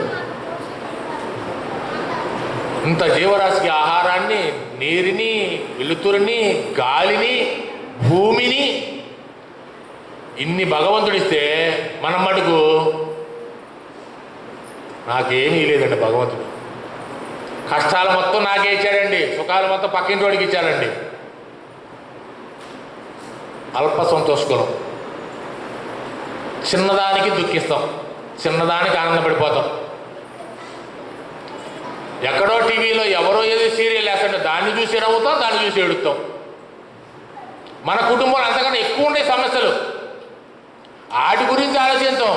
S3: ఇంత జీవరాశికి ఆహారాన్ని, నీరుని, వెలుతురుని, గాలిని, భూమిని ఇన్ని భగవంతుడిస్తే మనం మటుకు నాకేమీ లేదండి భగవంతుడు. కష్టాలు మొత్తం నాకే ఇచ్చాడండి, సుఖాలు మొత్తం పక్కింటోడికి ఇచ్చాడండి. అల్ప సంతోషకులం, చిన్నదానికి దుఃఖిస్తాం, చిన్నదానికి ఆనందపడిపోతాం. ఎక్కడో టీవీలో ఎవరో ఏదో సీరియల్ వేస్తుంటే దాన్ని చూసి నవ్వుతాం, దాన్ని చూసి ఏడుస్తాం. మన కుటుంబంలో అంతకన్నా ఎక్కువ ఉండే సమస్యలు, వాటి గురించి ఆలోచిస్తాం.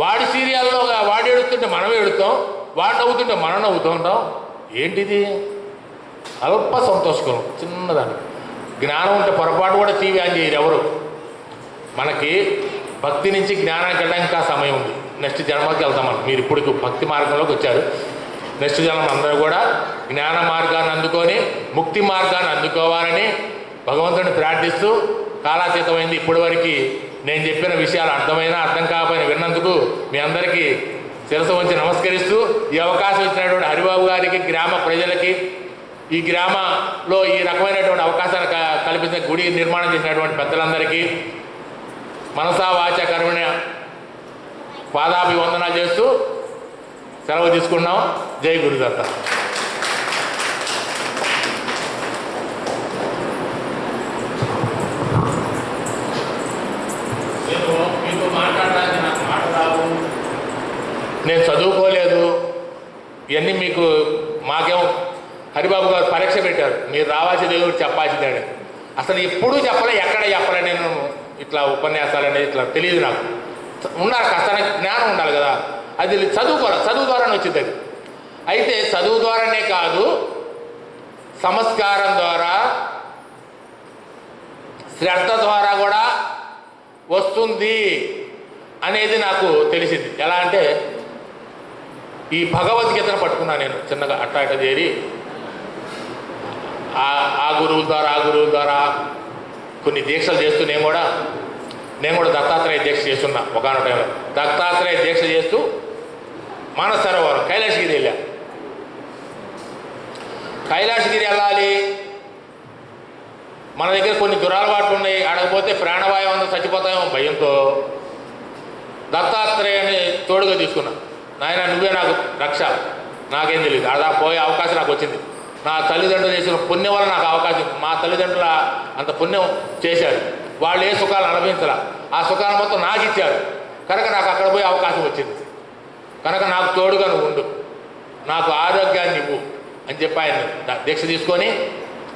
S3: వాడి సీరియల్లో వాడు ఏడుస్తుంటే మనం ఏడుస్తాం, వాడు నవ్వుతుంటే మనం నవ్వుతూ ఉంటాం. ఏంటిది? అల్ప సంతోషకరం, చిన్నదాన్ని. జ్ఞానం ఉంటే పొరపాటు కూడా టీవీ ఆన్ చేయరు ఎవరు. మనకి భక్తి నుంచి జ్ఞానానికి వెళ్ళడానికి ఇంకా సమయం ఉంది. నెక్స్ట్ జన్మకి వెళ్తాం మనం. మీరు ఇప్పుడు భక్తి మార్గంలోకి వచ్చారు. నెక్స్ట్ జన్మ అందరూ కూడా జ్ఞాన మార్గాన్ని అందుకొని ముక్తి మార్గాన్ని అందుకోవాలని భగవంతుడిని ప్రార్థిస్తూ, కాలాతీతమైంది ఇప్పటి వరకు నేను చెప్పిన విషయాలు అర్థమైనా అర్థం కాకపోయినా విన్నందుకు మీ అందరికీ శిరస్సు వంచి నమస్కరిస్తూ, ఈ అవకాశం ఇచ్చినటువంటి హరిబాబు గారికి, గ్రామ ప్రజలకి, ఈ గ్రామంలో ఈ రకమైనటువంటి అవకాశాన్ని కల్పించిన గుడి నిర్మాణం చేసినటువంటి పెద్దలందరికీ మనసా వాచ కర్మణ పాదాభివందనాలు చేస్తూ సెలవు తీసుకున్నాం. జై గురుదత్త. నేను మీతో మాట్లాడడానికి నాకు మాట రావు, నేను చదువుకోలేదు. ఇవన్నీ మీకు మాకేమో హరిబాబు గారు పరీక్ష పెట్టారు, మీరు రావాల్సి దేవుడు చెప్పాల్సిందే. అసలు ఎప్పుడూ చెప్పలే, ఎక్కడ చెప్పలే. నేను ఇట్లా ఉపన్యాసాలు అనేది ఇట్లా తెలియదు నాకు. ఉండాలి, కష్టానికి జ్ఞానం ఉండాలి కదా. అది చదువు ద్వారానే వచ్చింది. అది అయితే చదువు ద్వారానే కాదు, సంస్కారం ద్వారా, శ్రద్ధ ద్వారా కూడా వస్తుంది అనేది నాకు తెలిసింది. ఎలా అంటే ఈ భగవద్గీతను పట్టుకున్నాను నేను చిన్నగా అట్టా చేరి ఆ గురువుల ద్వారా కొన్ని దీక్షలు చేస్తూ నేను కూడా దత్తాత్రేయ దీక్ష చేస్తున్నా. ఒకనొక టైంలో దత్తాత్రేయ దీక్ష చేస్తూ మానస సరోవరం కైలాసగిరి వెళ్ళా. కైలాసగిరి వెళ్ళాలి, మన దగ్గర కొన్ని దురలవాట్లు ఉన్నాయి, ఆడకపోతే ప్రాణవాయువు అంతా చచ్చిపోతామో భయంతో దత్తాత్రేయని తోడుగా తీసుకున్నా. నాయన నువ్వే నాకు రక్ష, నాకేం తెలియదు. అలా పోయే అవకాశం నాకు వచ్చింది. నా తల్లిదండ్రులు చేసిన పుణ్యం వల్ల నాకు అవకాశం. మా తల్లిదండ్రుల అంత పుణ్యం చేశారు, వాళ్ళు ఏ సుఖాలు అనుభవించాల, ఆ సుఖాలు మొత్తం నాకు ఇచ్చారు. కనుక నాకు అక్కడ పోయే అవకాశం వచ్చింది. కనుక నాకు తోడుగా నువ్వు ఉండు, నాకు ఆరోగ్యాన్ని ఇవ్వు అని చెప్పి ఆయన దీక్ష తీసుకొని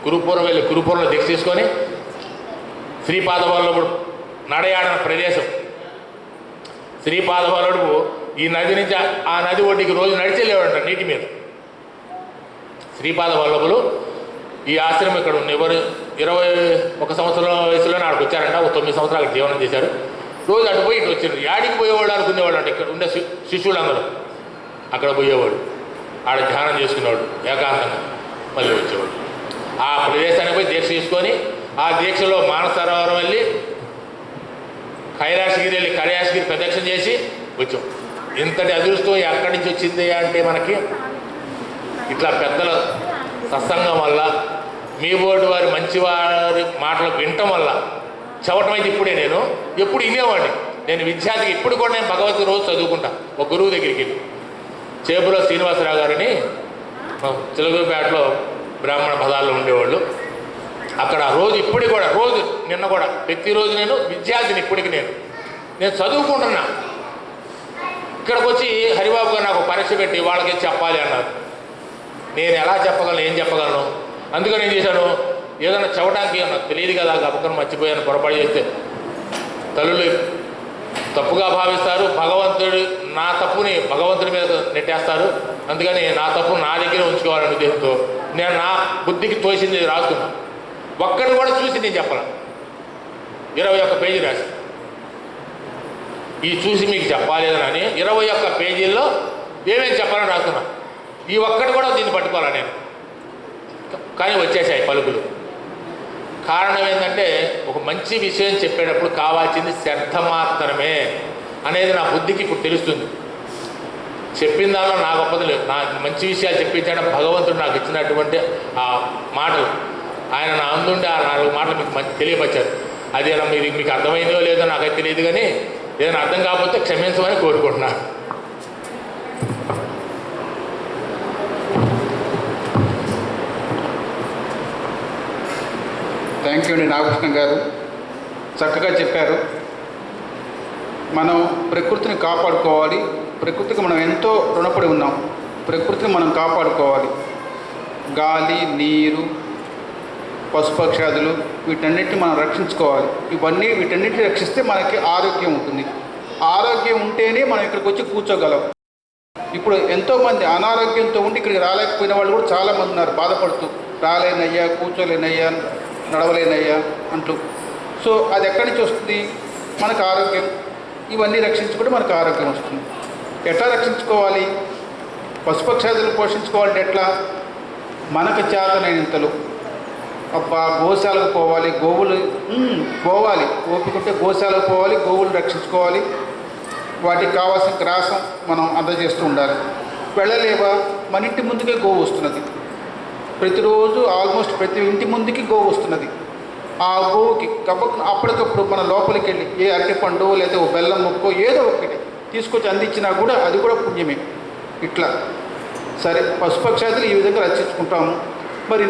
S3: కురుపూర్వం వెళ్ళి కురుపూర్లో దీక్ష తీసుకొని శ్రీపాదవల్లభుడు నడయాడిన ప్రదేశం. శ్రీపాదవల్లభుడు ఈ నది నుంచి ఆ నది ఒడ్డుకి రోజు నడిచెళ్ళేవాడంట నీటి మీద. శ్రీపాదవల్లభులు ఈ ఆశ్రమం ఇక్కడ ఉన్న ఎవరు 21 సంవత్సరం వయసులోనే ఆడికి వచ్చారంట. 9 సంవత్సరాలు జీవనం చేశారు. రోజు అటు పోయి ఇటు వచ్చారు. యాడికి పోయేవాడు అనుకునేవాడు అంటే ఇక్కడ ఉండే శిష్యులందరూ అక్కడ పోయేవాడు, ఆడ ధ్యానం చేసుకునేవాడు, ఏకాంతంగా మళ్ళీ వచ్చేవాడు. ఆ ప్రదేశానికి పోయి దీక్ష తీసుకొని ఆ దీక్షలో మానస సరోవరం వెళ్ళి కైలాసగిరి వెళ్ళి కైలాసగిరి ప్రదక్షిణ చేసి వచ్చాం. ఇంతటి అదృష్టం ఎక్కడి నుంచి వచ్చింది అంటే మనకి ఇట్లా పెద్దల సత్సంగం వల్ల, మీ బోర్డు వారి మంచివారి మాటలు వినటం వల్ల. చదవటం అయితే ఇప్పుడే, నేను ఎప్పుడు వినేవాడిని. నేను విద్యార్థికి ఇప్పుడు కూడా నేను భగవద్గీత రోజు చదువుకుంటా. ఒక గురువు దగ్గరికి వెళ్ళి చేపులో శ్రీనివాసరావు గారిని చిలకూరుపేటలో బ్రాహ్మణ పదాల్లో ఉండేవాళ్ళు. అక్కడ రోజు ఇప్పటికి కూడా రోజు నిన్న కూడా ప్రతిరోజు నేను విద్యార్థిని ఇప్పటికి నేను చదువుకుంటున్నా. ఇక్కడికి వచ్చి హరిబాబు గారు నాకు పరీక్ష పెట్టి వాళ్ళకి చెప్పాలి అన్నారు. నేను ఎలా చెప్పగలను, ఏం చెప్పగలను? అందుకని ఏం చేశాను, ఏదైనా చెప్పడానికి నాకు తెలియదు కదా, గబక్కన మర్చిపోయాను, పొరపాటు చేస్తే తల్లులు తప్పుగా భావిస్తారు. భగవంతుడు నా తప్పుని భగవంతుడి మీద నెట్టేస్తారు. అందుకని నా తప్పును నా దగ్గర ఉంచుకోవాలనే ఉద్దేశంతో నేను నా బుద్ధికి తోసింది రాసుకున్నాను. ఒక్కడు కూడా చూసి నేను చెప్పాను. 21 పేజీ రాసి ఈ చూసి మీకు చెప్పాలేదని 21 పేజీల్లో ఏమేమి చెప్పాలని రాసుకున్నాను. ఈ ఒక్కటి కూడా దీన్ని పట్టుకోవాలా నేను. కానీ వచ్చేసాయి పలుకులు. కారణం ఏంటంటే ఒక మంచి విషయం చెప్పేటప్పుడు కావాల్సింది శ్రద్ధ మాత్రమే అనేది నా బుద్ధికి ఇప్పుడు తెలుస్తుంది. చెప్పిన దానిలో నా గొప్పది లేదు. నా మంచి విషయాలు చెప్పించాడు భగవంతుడు నాకు ఇచ్చినటువంటి ఆ మాటలు. ఆయన నా అందుండి ఆ 4 మాటలు మీకు తెలియపరిచారు. అదేనా మీకు అర్థమైందో లేదో నాకైతే తెలియదు, కానీ ఏదైనా అర్థం కాకపోతే క్షమించమని కోరుకుంటున్నాను.
S4: థ్యాంక్ యూ అండి నాగకృష్ణ గారు, చక్కగా చెప్పారు. మనం ప్రకృతిని కాపాడుకోవాలి. ప్రకృతికి మనం ఎంతో రుణపడి ఉన్నాం. ప్రకృతిని మనం కాపాడుకోవాలి. గాలి, నీరు, పశుపక్షాదులు వీటన్నిటిని మనం రక్షించుకోవాలి. వీటన్నిటిని రక్షిస్తే మనకి ఆరోగ్యం ఉంటుంది. ఆరోగ్యం ఉంటేనే మనం ఇక్కడికి వచ్చి కూర్చోగలం. ఇప్పుడు ఎంతోమంది అనారోగ్యంతో ఉండి ఇక్కడికి రాలేకపోయిన వాళ్ళు కూడా చాలామంది ఉన్నారు, బాధపడుతూ రాలేనయ్యా, కూర్చోలేనయ్యా, నడవలేనయ్యా అంటూ. సో అది ఎక్కడి నుంచి వస్తుంది? మనకు ఆరోగ్యం. ఇవన్నీ రక్షించుకుంటే మనకు ఆరోగ్యం వస్తుంది. ఎట్లా రక్షించుకోవాలి? పశుపక్షాదులు పోషించుకోవాలంటే ఎట్లా? మనకు చేతనైనంతలు. అబ్బా, గోశాలకు పోవాలి, గోవులు పోవాలి, ఓపికంటే గోశాలకు పోవాలి, గోవులు రక్షించుకోవాలి. వాటికి కావాల్సిన గ్రాసం మనం అందజేస్తూ ఉండాలి. వెళ్ళలేవా? మన ఇంటి ముందుకే గోవు వస్తున్నది. ప్రతిరోజు ఆల్మోస్ట్ ప్రతి ఇంటి ముందుకి గోవు వస్తున్నది. ఆ గోవుకి అప్పటికప్పుడు మన లోపలికి వెళ్ళి ఏ అరటిపండు లేదా ఓ బెల్లం ముక్కో ఏదో ఒకటి తీసుకొచ్చి అందించినా కూడా అది కూడా పుణ్యమే. ఇట్లా సరే, పశుపక్షాదులు ఈ విధంగా రక్షించుకుంటాము. మరి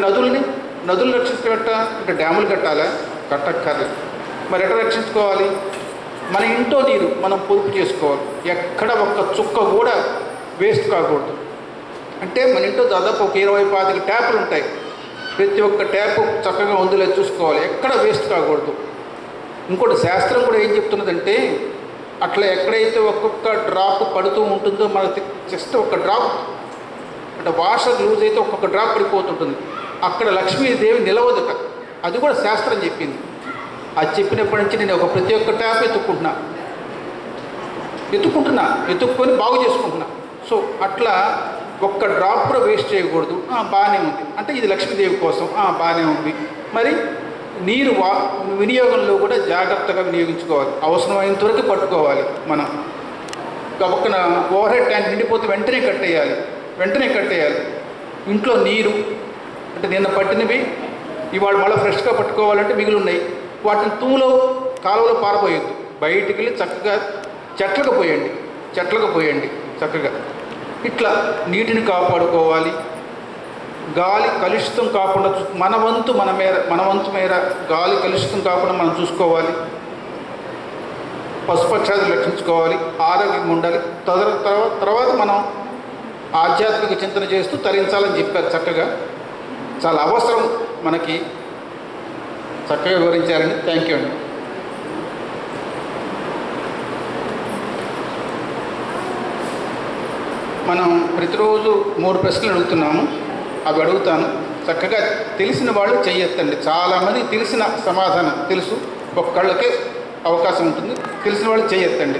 S4: నదులు రక్షించుకున్నట్ట అంటే డ్యాములు కట్టాలా? కట్టక్కర్లేదు. మరి ఎట్లా రక్షించుకోవాలి? మన ఇంట్లో నీరు మనం పొదుపు చేసుకోవాలి. ఎక్కడ ఒక్క చుక్క కూడా వేస్ట్ కాకూడదు. అంటే మన ఇంట్లో దాదాపు ఒక 20-25 ట్యాపులు ఉంటాయి. ప్రతి ఒక్క ట్యాపు చక్కగా ఉందో చూసుకోవాలి, ఎక్కడ వేస్ట్ కాకూడదు. ఇంకోటి శాస్త్రం కూడా ఏం చెప్తున్నదంటే, అట్లా ఎక్కడైతే ఒక్కొక్క డ్రాప్ పడుతూ ఉంటుందో మనకి జస్ట్ ఒక డ్రాప్ అంటే వాషర్ లూజ్ అయితే ఒక్కొక్క డ్రాప్ పడిపోతుంటుంది, అక్కడ లక్ష్మీదేవి నిలవదుట. అది కూడా శాస్త్రం చెప్పింది. అది చెప్పినప్పటి నుంచి నేను ప్రతి ఒక్క ట్యాప్ ఎత్తుక్కొని బాగు చేసుకుంటున్నా. సో అట్లా ఒక్క డ్రాప్ కూడా వేస్ట్ చేయకూడదు. బాగానే ఉంది అంటే ఇది లక్ష్మీదేవి కోసం, బాగానే ఉంది. మరి నీరు వినియోగంలో కూడా జాగ్రత్తగా వినియోగించుకోవాలి. అవసరమైనంత వరకు పట్టుకోవాలి. మనం పక్కన ఓవర్ హెడ్ ట్యాంక్ నిండిపోతే వెంటనే కట్టేయాలి. ఇంట్లో నీరు అంటే నిన్న పట్టినవి ఇవాళ మళ్ళీ ఫ్రెష్గా పట్టుకోవాలంటే మిగిలి ఉన్నాయి, వాటిని తూములో కాలువలో పారబోయొద్దు. బయటికి వెళ్ళి చక్కగా చెట్లకు పోయండి చక్కగా. ఇట్లా నీటిని కాపాడుకోవాలి. గాలి కలుషితం కాకుండా మన వంతు మేర గాలి కలుషితం కాకుండా మనం చూసుకోవాలి. పశుపక్షాదులు రక్షించుకోవాలి. ఆరోగ్యంగా ఉండాలి. తర్వాత మనం ఆధ్యాత్మిక చింతన చేస్తూ తరించాలని చెప్పారు. చక్కగా చాలా అవసరం మనకి. చక్కగా వివరించారండి. థ్యాంక్ యూ అండి. మనం ప్రతిరోజు 3 ప్రశ్నలు అడుగుతున్నాము. అవి అడుగుతాను. చక్కగా తెలిసిన వాళ్ళు చెయ్యొద్దండి. చాలామంది తెలిసిన సమాధానం తెలుసు, ఒక్కళ్ళకే అవకాశం ఉంటుంది. తెలిసిన వాళ్ళు చెయ్యొద్దండి.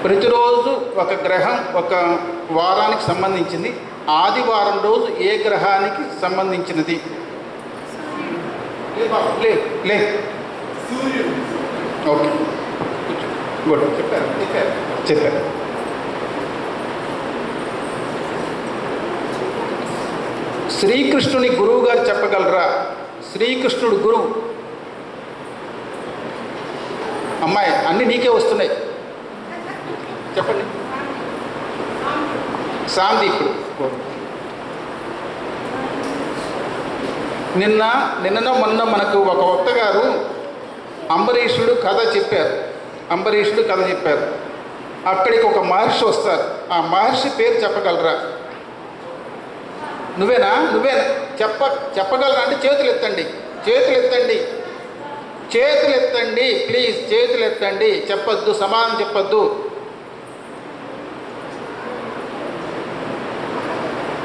S4: ప్రతిరోజు ఒక గ్రహం ఒక వారానికి సంబంధించింది. ఆదివారం రోజు ఏ గ్రహానికి సంబంధించినది? లే ఓకే, గుడ్. చెప్పారు. శ్రీకృష్ణుని గురువు గారు చెప్పగలరా? శ్రీకృష్ణుడు గురువు. అమ్మాయి అన్నీ నీకే వస్తున్నాయి, చెప్పండి. సాందీపుడు. నిన్ననో మొన్న మనకు ఒక వక్త గారు అంబరీషుడు కథ చెప్పారు. అక్కడికి ఒక మహర్షి వస్తారు. ఆ మహర్షి పేరు చెప్పగలరా? నువ్వేనా చెప్పగలరా అంటే చేతులు ఎత్తండి ప్లీజ్, చేతులు ఎత్తండి. చెప్పొద్దు, సమాధానం చెప్పొద్దు.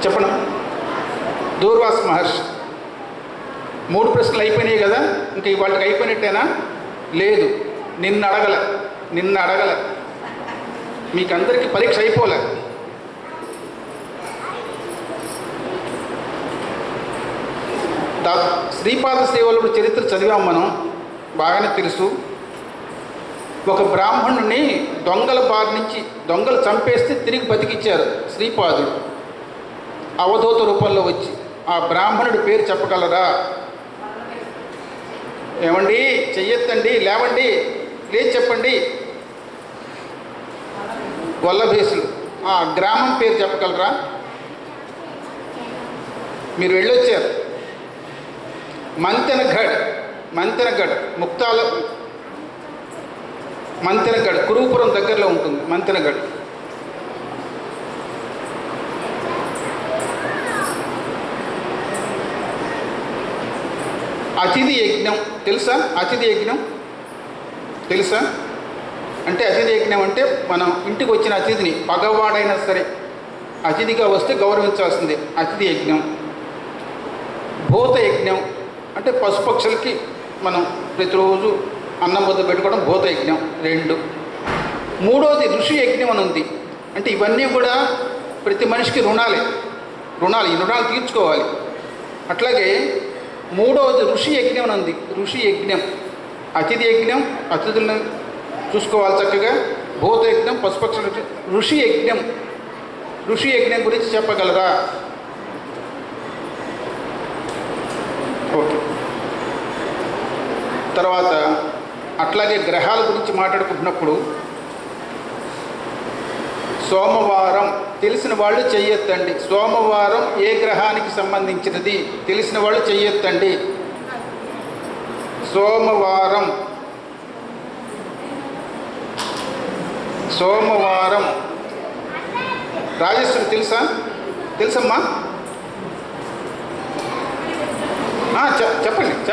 S4: చెప్పండి. దూర్వాస మహర్షి. 3 ప్రశ్నలు అయిపోయినాయి కదా, ఇంకా వాళ్ళకి అయిపోయినట్టేనా? లేదు, నిన్న అడగల. మీకందరికీ పరీక్ష అయిపోలే. శ్రీపాద శ్రీవల్లభుడి చరిత్ర చదివాం మనం, బాగానే తెలుసు. ఒక బ్రాహ్మణుని దొంగల బారి నుంచి దొంగలు చంపేస్తే తిరిగి బతికిచ్చారు శ్రీపాదుడు అవధూత రూపంలో వచ్చి. ఆ బ్రాహ్మణుడి పేరు చెప్పగలరా? ఏమండి చెయ్యొద్దండి, లేవండి, లేచి చెప్పండి. వల్లభేసులు. గ్రామం పేరు చెప్పగలరా? మీరు వెళ్ళొచ్చారు. మంతెనగఢ్ మంతెనగఢ్ కురుపురం దగ్గరలో ఉంటుంది. మంతెనగఢ్. అతిథి యజ్ఞం తెలుసా? అతిథి యజ్ఞం తెలుసా? అంటే అతిథి యజ్ఞం అంటే మనం ఇంటికి వచ్చిన అతిథిని, పగవాడైనా సరే అతిథిగా వస్తే గౌరవించాల్సిందే అతిథి యజ్ఞం. భూత యజ్ఞం అంటే పశుపక్షులకి మనం ప్రతిరోజు అన్నం ముద్ద పెట్టుకోవడం భూత యజ్ఞం. 2. మూడోది ఋషి యజ్ఞం అని ఉంది. అంటే ఇవన్నీ కూడా ప్రతి మనిషికి రుణాలే. ఈ రుణాలు తీర్చుకోవాలి. అట్లాగే మూడవది ఋషి యజ్ఞం అని ఉంది. ఋషి యజ్ఞం, అతిథి యజ్ఞం, అతిథులను చూసుకోవాలి చక్కగా. భూత యజ్ఞం, పశుపక్షుల ఋషి యజ్ఞం గురించి చెప్పగలరా? ఓకే. తర్వాత అట్లాగే గ్రహాల గురించి మాట్లాడుకుంటున్నప్పుడు సోమవారం తెలిసిన వాళ్ళు చెయ్యొద్దండి. సోమవారం ఏ గ్రహానికి సంబంధించినది తెలిసిన వాళ్ళు చెయ్యొద్దండి. సోమవారం రాజేశ్వరి తెలుసమ్మా?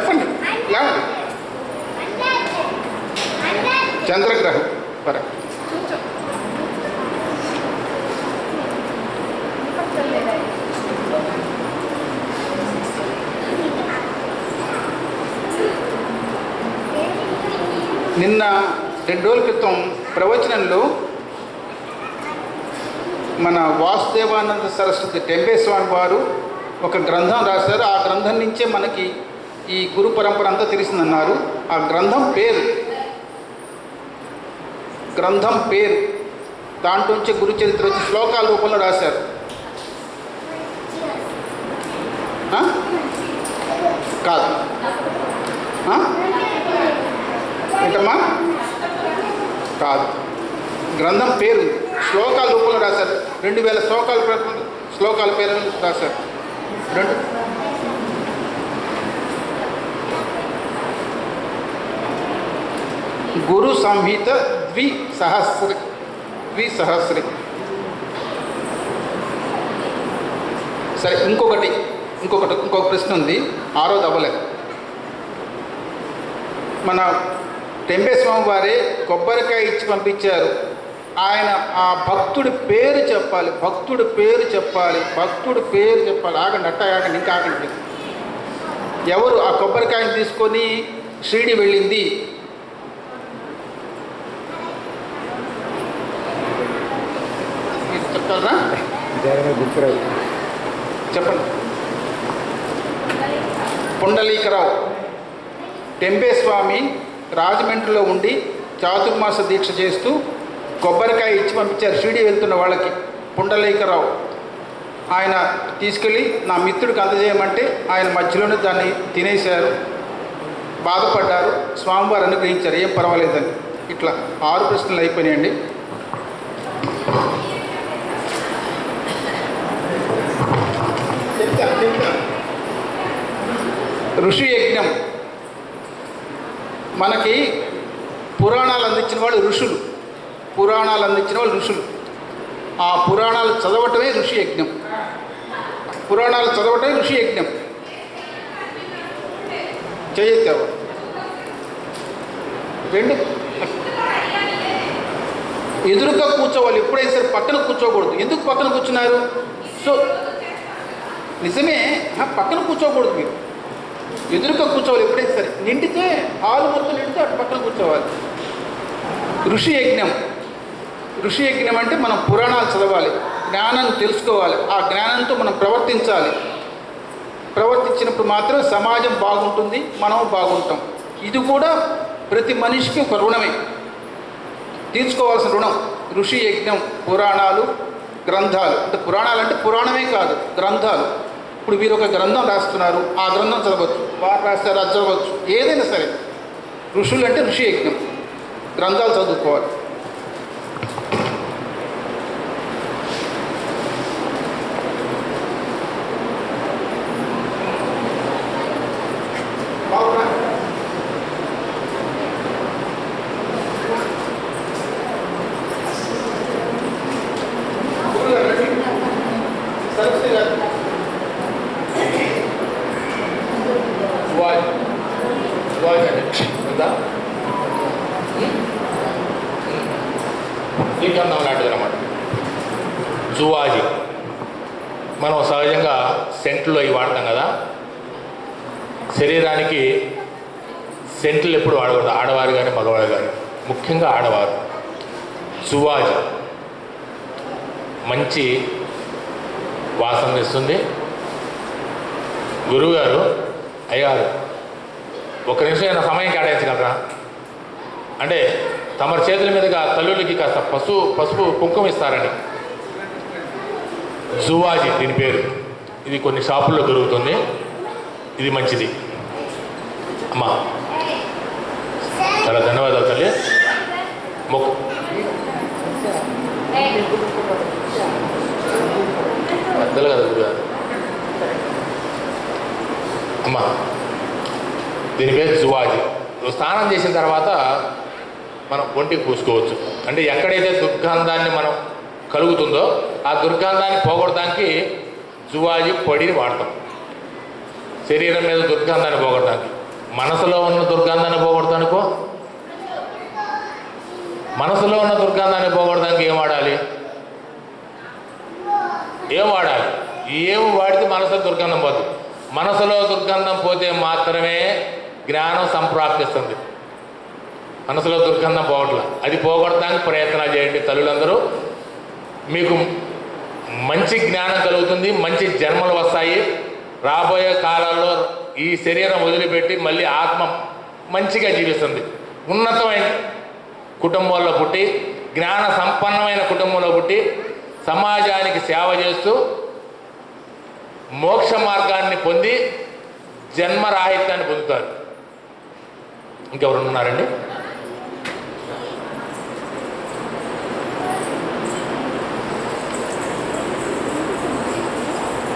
S4: చెప్పండి లేవండి. చంద్రగ్రహం. కరెక్ట్. నిన్న 2 రోజుల క్రితం ప్రవచనంలో మన వాసుదేవానంద సరస్వతి టెంబేస్వామి వారు ఒక గ్రంథం రాశారు. ఆ గ్రంథం నుంచే మనకి ఈ గురు పరంపర అంతా తెలిసిందన్నారు. ఆ గ్రంథం పేరు దాంట్లో నుంచి గురు చరిత్ర వచ్చి శ్లోకాల రూపంలో రాశారు. కాదు ఏంటమ్మా? కాదు, గ్రంథం పేరు శ్లోకాల రూపంలో రాశారు. 2000 శ్లోకాల పేరు రాశారు. గురు సంహిత ద్విసహస్రి. సరే, ఇంకొక ప్రశ్న ఉంది. 6వ అవ్వలేదు. మన టెంబేస్వామి వారే కొబ్బరికాయ ఇచ్చి పంపించారు. ఆయన ఆ భక్తుడి పేరు చెప్పాలి. ఆగండి, ఇంకా ఆగండి. ఎవరు ఆ కొబ్బరికాయని తీసుకొని షిరిడి వెళ్ళింది? మీరు చెప్పగలరా? చెప్పండి. పుండలీకరావు. టెంబేస్వామి రాజమండ్రిలో ఉండి చాతుర్మాస దీక్ష చేస్తూ కొబ్బరికాయ ఇచ్చి పంపించారు షిరిడి వెళ్తున్న వాళ్ళకి. పుండలీకరావు ఆయన తీసుకెళ్ళి నా మిత్రుడికి అందజేయమంటే ఆయన మధ్యలోనే దాన్ని తినేశారు. బాధపడ్డారు. స్వామివారు అనుగ్రహించారు, ఏం పర్వాలేదని. ఇట్లా 6 ప్రశ్నలు అయిపోయినాయండి. ఋషి యజ్ఞం. మనకి పురాణాలు అందించిన వాళ్ళు ఋషులు. ఆ పురాణాలు చదవటమే ఋషి యజ్ఞం. చేయొచ్చావు 2 ఎదురుగా కూర్చోవాలి. ఎప్పుడైనా సరే పక్కన కూర్చోకూడదు. ఎందుకు పక్కన కూర్చున్నారు? సో నిజమే, పక్కన కూర్చోకూడదు. మీరు ఎదురుగా కూర్చోవాలి. ఎప్పుడైనా సరే నిండితే హాలు మొత్తం నిండితే అటు పక్కన కూర్చోవాలి. ఋషి యజ్ఞం అంటే మనం పురాణాలు చదవాలి, జ్ఞానాన్ని తెలుసుకోవాలి, ఆ జ్ఞానంతో మనం ప్రవర్తించినప్పుడు మాత్రం సమాజం బాగుంటుంది, మనం బాగుంటాం. ఇది కూడా ప్రతి మనిషికి ఒక రుణమే, తీర్చుకోవాల్సిన రుణం. ఋషి యజ్ఞం, పురాణాలు, గ్రంథాలు. అంటే పురాణాలు అంటే పురాణమే కాదు, గ్రంథాలు. ఇప్పుడు వీరు ఒక గ్రంథం రాస్తున్నారు, ఆ గ్రంథం చదవచ్చు, వారు రాస్తారు అది చదవచ్చు, ఏదైనా సరే. ఋషులు అంటే ఋషి యజ్ఞం, గ్రంథాలు చదువుకోవాలి.
S3: శ్రీగంధం లాంటిది అన్నమాట. జువాజీ మనం సహజంగా సెంట్లో ఇవి వాడతాం కదా. శరీరానికి సెంట్లు ఎప్పుడు వాడకూడదు, ఆడవారు కానీ మగవారు కానీ, ముఖ్యంగా ఆడవారు. జువాజీ మంచి వాసన ఇస్తుంది. గురువుగారు, అయ్యారు ఒక నిమిషం ఏమైనా సమయం కేటాయించగలరా అంటే తమరి చేతుల మీదుగా తల్లులకి కాస్త పసుపు కుంకుమ ఇస్తారని. జువాజీ దీని పేరు. ఇది కొన్ని షాపుల్లో దొరుకుతుంది. ఇది మంచిది అమ్మా. చాలా ధన్యవాదాలు తల్లి. పెద్దలు కదా గురుగారు. అమ్మా దీని పేరు జువాజీ. నువ్వు స్నానం చేసిన తర్వాత మనం ఒంటికి పూసుకోవచ్చు. అంటే ఎక్కడైతే దుర్గంధాన్ని మనం కలుగుతుందో ఆ దుర్గంధాన్ని పోగొట్టడానికి జువాజీ పొడిని వాడతాం. శరీరం మీద దుర్గంధాన్ని పోగొట్టడానికి. మనసులో ఉన్న దుర్గంధాన్ని పోగొడతానుకో, మనసులో ఉన్న దుర్గంధాన్ని పోగొట్టడానికి ఏం వాడాలి? ఏం వాడితే మనసులో దుర్గంధం పోతుంది. మనసులో దుర్గంధం పోతే మాత్రమే జ్ఞానం సంప్రాప్తిస్తుంది. మనసులో దుర్గంధం పోవట్ల. అది పోగొట్టడానికి ప్రయత్నాలు చేయండి తల్లులందరూ. మీకు మంచి జ్ఞానం కలుగుతుంది, మంచి జన్మలు వస్తాయి. రాబోయే కాలాల్లో ఈ శరీరం వదిలిపెట్టి మళ్ళీ ఆత్మ మంచిగా జీవిస్తుంది. ఉన్నతమైన కుటుంబంలో పుట్టి, జ్ఞాన సంపన్నమైన కుటుంబంలో పుట్టి, సమాజానికి సేవ చేస్తూ మోక్ష మార్గాన్ని పొంది జన్మరాహిత్యాన్ని పొందుతారు. ఇంకెవరు ఉన్నారండి?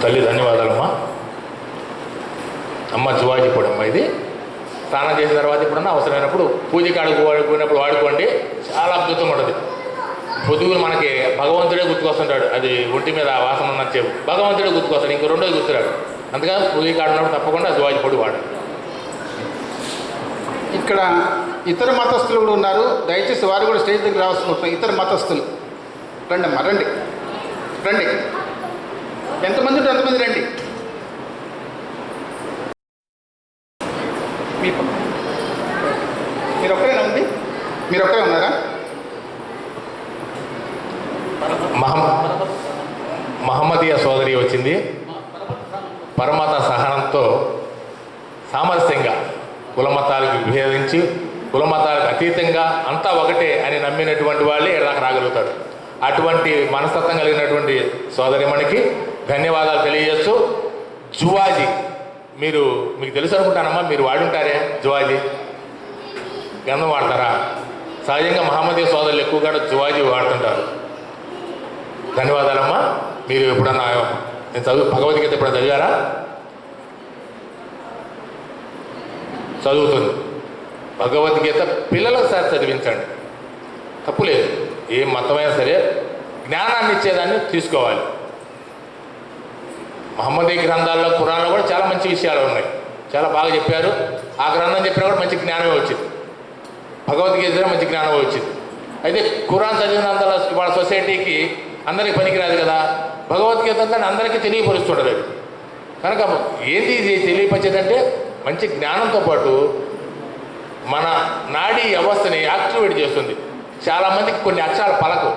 S3: తల్లి ధన్యవాదాలమ్మా. అమ్మ జువాజీ పొడి అమ్మ. ఇది స్నానం చేసిన తర్వాత ఇప్పుడన్నా అవసరమైనప్పుడు పూజ కాడికి వాడుకున్నప్పుడు వాడుకోండి. చాలా అద్భుతంగా ఉంటుంది. పొద్దుగులు మనకి భగవంతుడే గుర్తుకొస్తుంటాడు. అది ఒంటి మీద వాసన నచ్చేవు భగవంతుడే గుర్తుకొస్తాడు, ఇంకో రెండోది గుర్తురాడు. అందుకని పూజ కాడినప్పుడు తప్పకుండా జువాజీ పొడి వాడండి.
S4: ఇక్కడ ఇతర మతస్థులు కూడా ఉన్నారు. దయచేసి వారు కూడా స్టేజ్ దగ్గర రావాల్సిన ఇతర మతస్థులు రండి అమ్మా, రండి రండి. ఎంతమంది ఉంటే అంతమంది రండి. మీరు ఒక్కరేనా ఉంది? మీరు ఒక్కరే ఉన్నారా?
S3: మహమ్మదీయ సోదరి వచ్చింది. పరమత సహనంతో సామరస్యంగా కులమతాలకు విభేదించి కులమతాలకు అతీతంగా అంతా ఒకటే అని నమ్మినటువంటి వాళ్ళే ఎడదాకా రాగలుగుతారు. అటువంటి మనస్తత్వం కలిగినటువంటి సోదరిమణికి ధన్యవాదాలు తెలియజేస్తూ, జువాజీ మీకు తెలుసు అనుకుంటానమ్మా, మీరు వాడుంటారే జువాజీ గంధం వాడతారా? సహజంగా మహమ్మదీయ సోదరులు ఎక్కువగా జువాజీ వాడుతుంటారు. ధన్యవాదాలమ్మా. మీరు ఎప్పుడన్నా నేను భగవద్గీత ఎప్పుడన్నా చదివారా? చదువుతుంది. భగవద్గీత పిల్లలకు సార్ చదివించండి, తప్పులేదు. ఏ మతమైనా సరే జ్ఞానాన్ని ఇచ్చేదాన్ని తీసుకోవాలి. మహమ్మదీ గ్రంథాల్లో ఖురాన్లో కూడా చాలా మంచి విషయాలు ఉన్నాయి, చాలా బాగా చెప్పారు. ఆ గ్రంథం చెప్పినా కూడా మంచి జ్ఞానమే వచ్చింది. భగవద్గీత మంచి జ్ఞానమే వచ్చింది. అయితే ఖురాన్ చదివినంత వాళ్ళ సొసైటీకి అందరికీ పనికిరాదు కదా. భగవద్గీత అంతా అందరికీ తెలియపరుస్తుంటుంది. అది కనుక ఏంటి ఇది తెలియపరిచేదంటే మంచి జ్ఞానంతో పాటు మన నాడీ వ్యవస్థని యాక్టివేట్ చేస్తుంది. చాలామందికి కొన్ని అక్షరాలు పలకవు.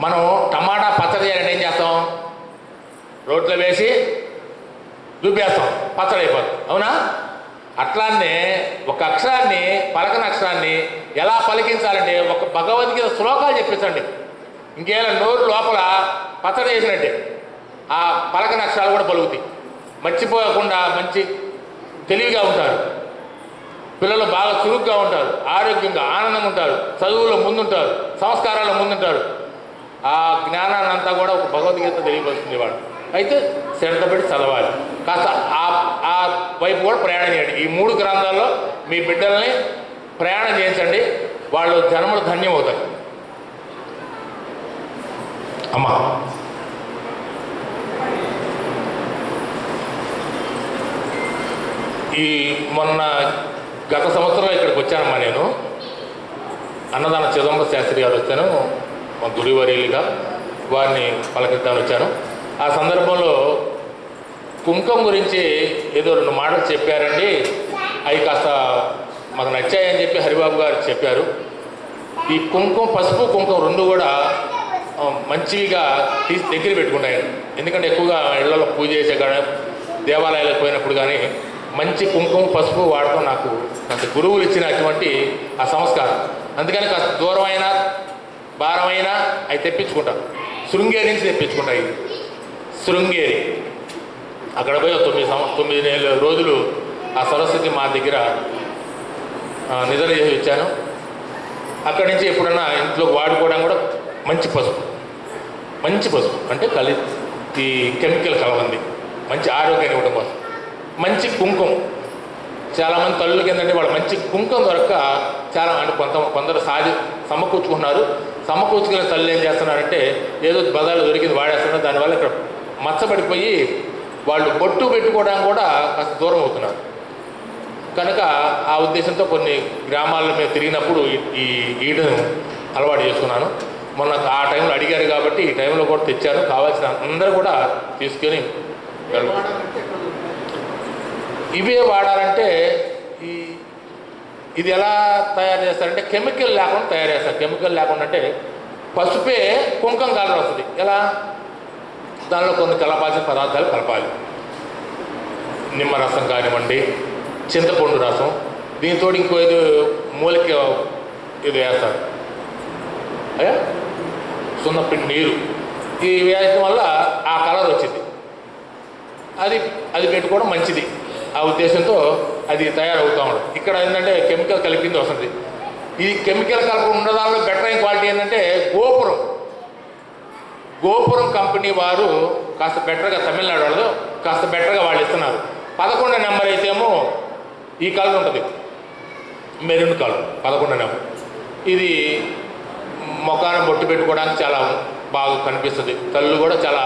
S3: మనం టమాటా పచ్చడి చేయాలని ఏం చేస్తాం? రోట్లో వేసి దుబ్బేస్తాం, పచ్చడి అయిపోతుంది, అవునా? అట్లానే ఒక అక్షరాన్ని, పలకని అక్షరాన్ని ఎలా పలికించాలంటే ఒక భగవద్గీత శ్లోకాలు చెప్పించండి. ఇంకేలా నోరు లోపల పచ్చడి చేసినట్టే. ఆ పలకని అక్షరాలు కూడా పలుకుతాయి. మర్చిపోకుండా మంచి తెలివిగా ఉంటారు. పిల్లలు బాగా చురుగ్గా ఉంటారు, ఆరోగ్యంగా ఆనందంగా ఉంటారు, చదువులో ముందుంటారు, సంస్కారాల్లో ముందుంటారు. ఆ జ్ఞానాన్ని అంతా కూడా ఒక భగవద్గీత తెలియపరుస్తుంది వాడు. అయితే శ్రద్ధ పెట్టి చదవాలి, కాస్త ఆ వైపు కూడా ప్రయాణం చేయండి. ఈ 3 గ్రంథాల్లో మీ బిడ్డల్ని ప్రయాణం చేయించండి, వాళ్ళు జన్మలు ధన్యమవుతాయి. అమ్మా ఈ మొన్న గత సంవత్సరం ఇక్కడికి వచ్చానమ్మా. నేను అన్నదాన చిదంబర శాస్త్రి గారు వచ్చాను, మా గురువర్యులుగా వారిని పలకరిద్దామని వచ్చాను. ఆ సందర్భంలో కుంకుమ గురించి ఏదో 2 మాటలు చెప్పారండి. అవి కాస్త మాకు నచ్చాయని చెప్పి హరిబాబు గారు చెప్పారు. ఈ కుంకుమ, పసుపు కుంకుమ 2 కూడా మంచిగా తీసి దగ్గర పెట్టుకుంటాయి. ఎందుకంటే ఎక్కువగా ఇళ్లలో పూజ చేసే కానీ దేవాలయాలకు పోయినప్పుడు కానీ మంచి కుంకుమ పసుపు వాడటం నాకు కాస్త గురువులు ఇచ్చిన అటువంటి ఆ సంస్కారం. అందుకని కాస్త దూరమైనా భారమైనా అవి తెప్పించుకుంటాం. శృంగేరి నుంచి తెప్పించుకుంటాయి. శృంగేరి అక్కడ పోయి 9 రోజులు ఆ సరస్వతి మా దగ్గర నిద్ర చేసి వచ్చాను. అక్కడి నుంచి ఎప్పుడన్నా ఇంట్లో వాడుకోవడం కూడా మంచి పసుపు అంటే ఈ కెమికల్ కలవంది, మంచి ఆరోగ్యాన్ని ఇవ్వడం కోసం. మంచి కుంకుమ, చాలామంది తల్లులకి ఏంటంటే వాళ్ళు మంచి కుంకుమ దొరక్క చాలా అంటే కొందరు సమకూర్చుకుంటున్నారు. సమకూర్చుకునే తల్లు ఏం చేస్తున్నారంటే ఏదో బజార్లో దొరికింది వాడేస్తున్నారు. దానివల్ల ఇక్కడ మచ్చబడిపోయి వాళ్ళు బొట్టు పెట్టుకోవడానికి కూడా కాస్త దూరం అవుతున్నారు. కనుక ఆ ఉద్దేశంతో కొన్ని గ్రామాల్లో మేము తిరిగినప్పుడు ఈ ఈటను అలవాటు చేసుకున్నాను. మొన్న ఆ టైంలో అడిగారు కాబట్టి ఈ టైంలో కూడా తెచ్చాను. కావాల్సిన అందరూ కూడా తీసుకొని ఇవే వాడాలంటే ఇది ఎలా తయారు చేస్తారంటే కెమికల్ లేకుండా తయారు చేస్తారు. కెమికల్ లేకుండా అంటే పసుపే కుంకుమ కలర్ వస్తుంది. ఎలా? దానిలో కొన్ని కలపాల్సిన పదార్థాలు కలపాలి. నిమ్మరసం కానివ్వండి, చింతపండు రసం, దీంతో ఇంకో ఇది మూలిక ఇది వేస్తారు, సున్నపిండి నీరు. ఈ వేయడం వల్ల ఆ కలర్ వచ్చింది. అది పెట్టుకోవడం మంచిది. ఆ ఉద్దేశంతో అది తయారవుతూ ఉండదు. ఇక్కడ ఏంటంటే కెమికల్ కలిపింది వస్తుంది. ఈ కెమికల్ కలిపి ఉన్న దానిలో బెటర్ అయిన క్వాలిటీ ఏంటంటే గోపురం కంపెనీ వారు కాస్త బెటర్గా, తమిళనాడు వాళ్ళు కాస్త బెటర్గా వాళ్ళు ఇస్తున్నారు. 11 నెంబర్ అయితే ఏమో ఈ కలర్ ఉంటుంది, మెరూన్ కలర్ 11 నెంబర్. ఇది ముఖాన్ని బొట్టు పెట్టుకోవడానికి చాలా బాగా కనిపిస్తుంది. తల్లు కూడా చాలా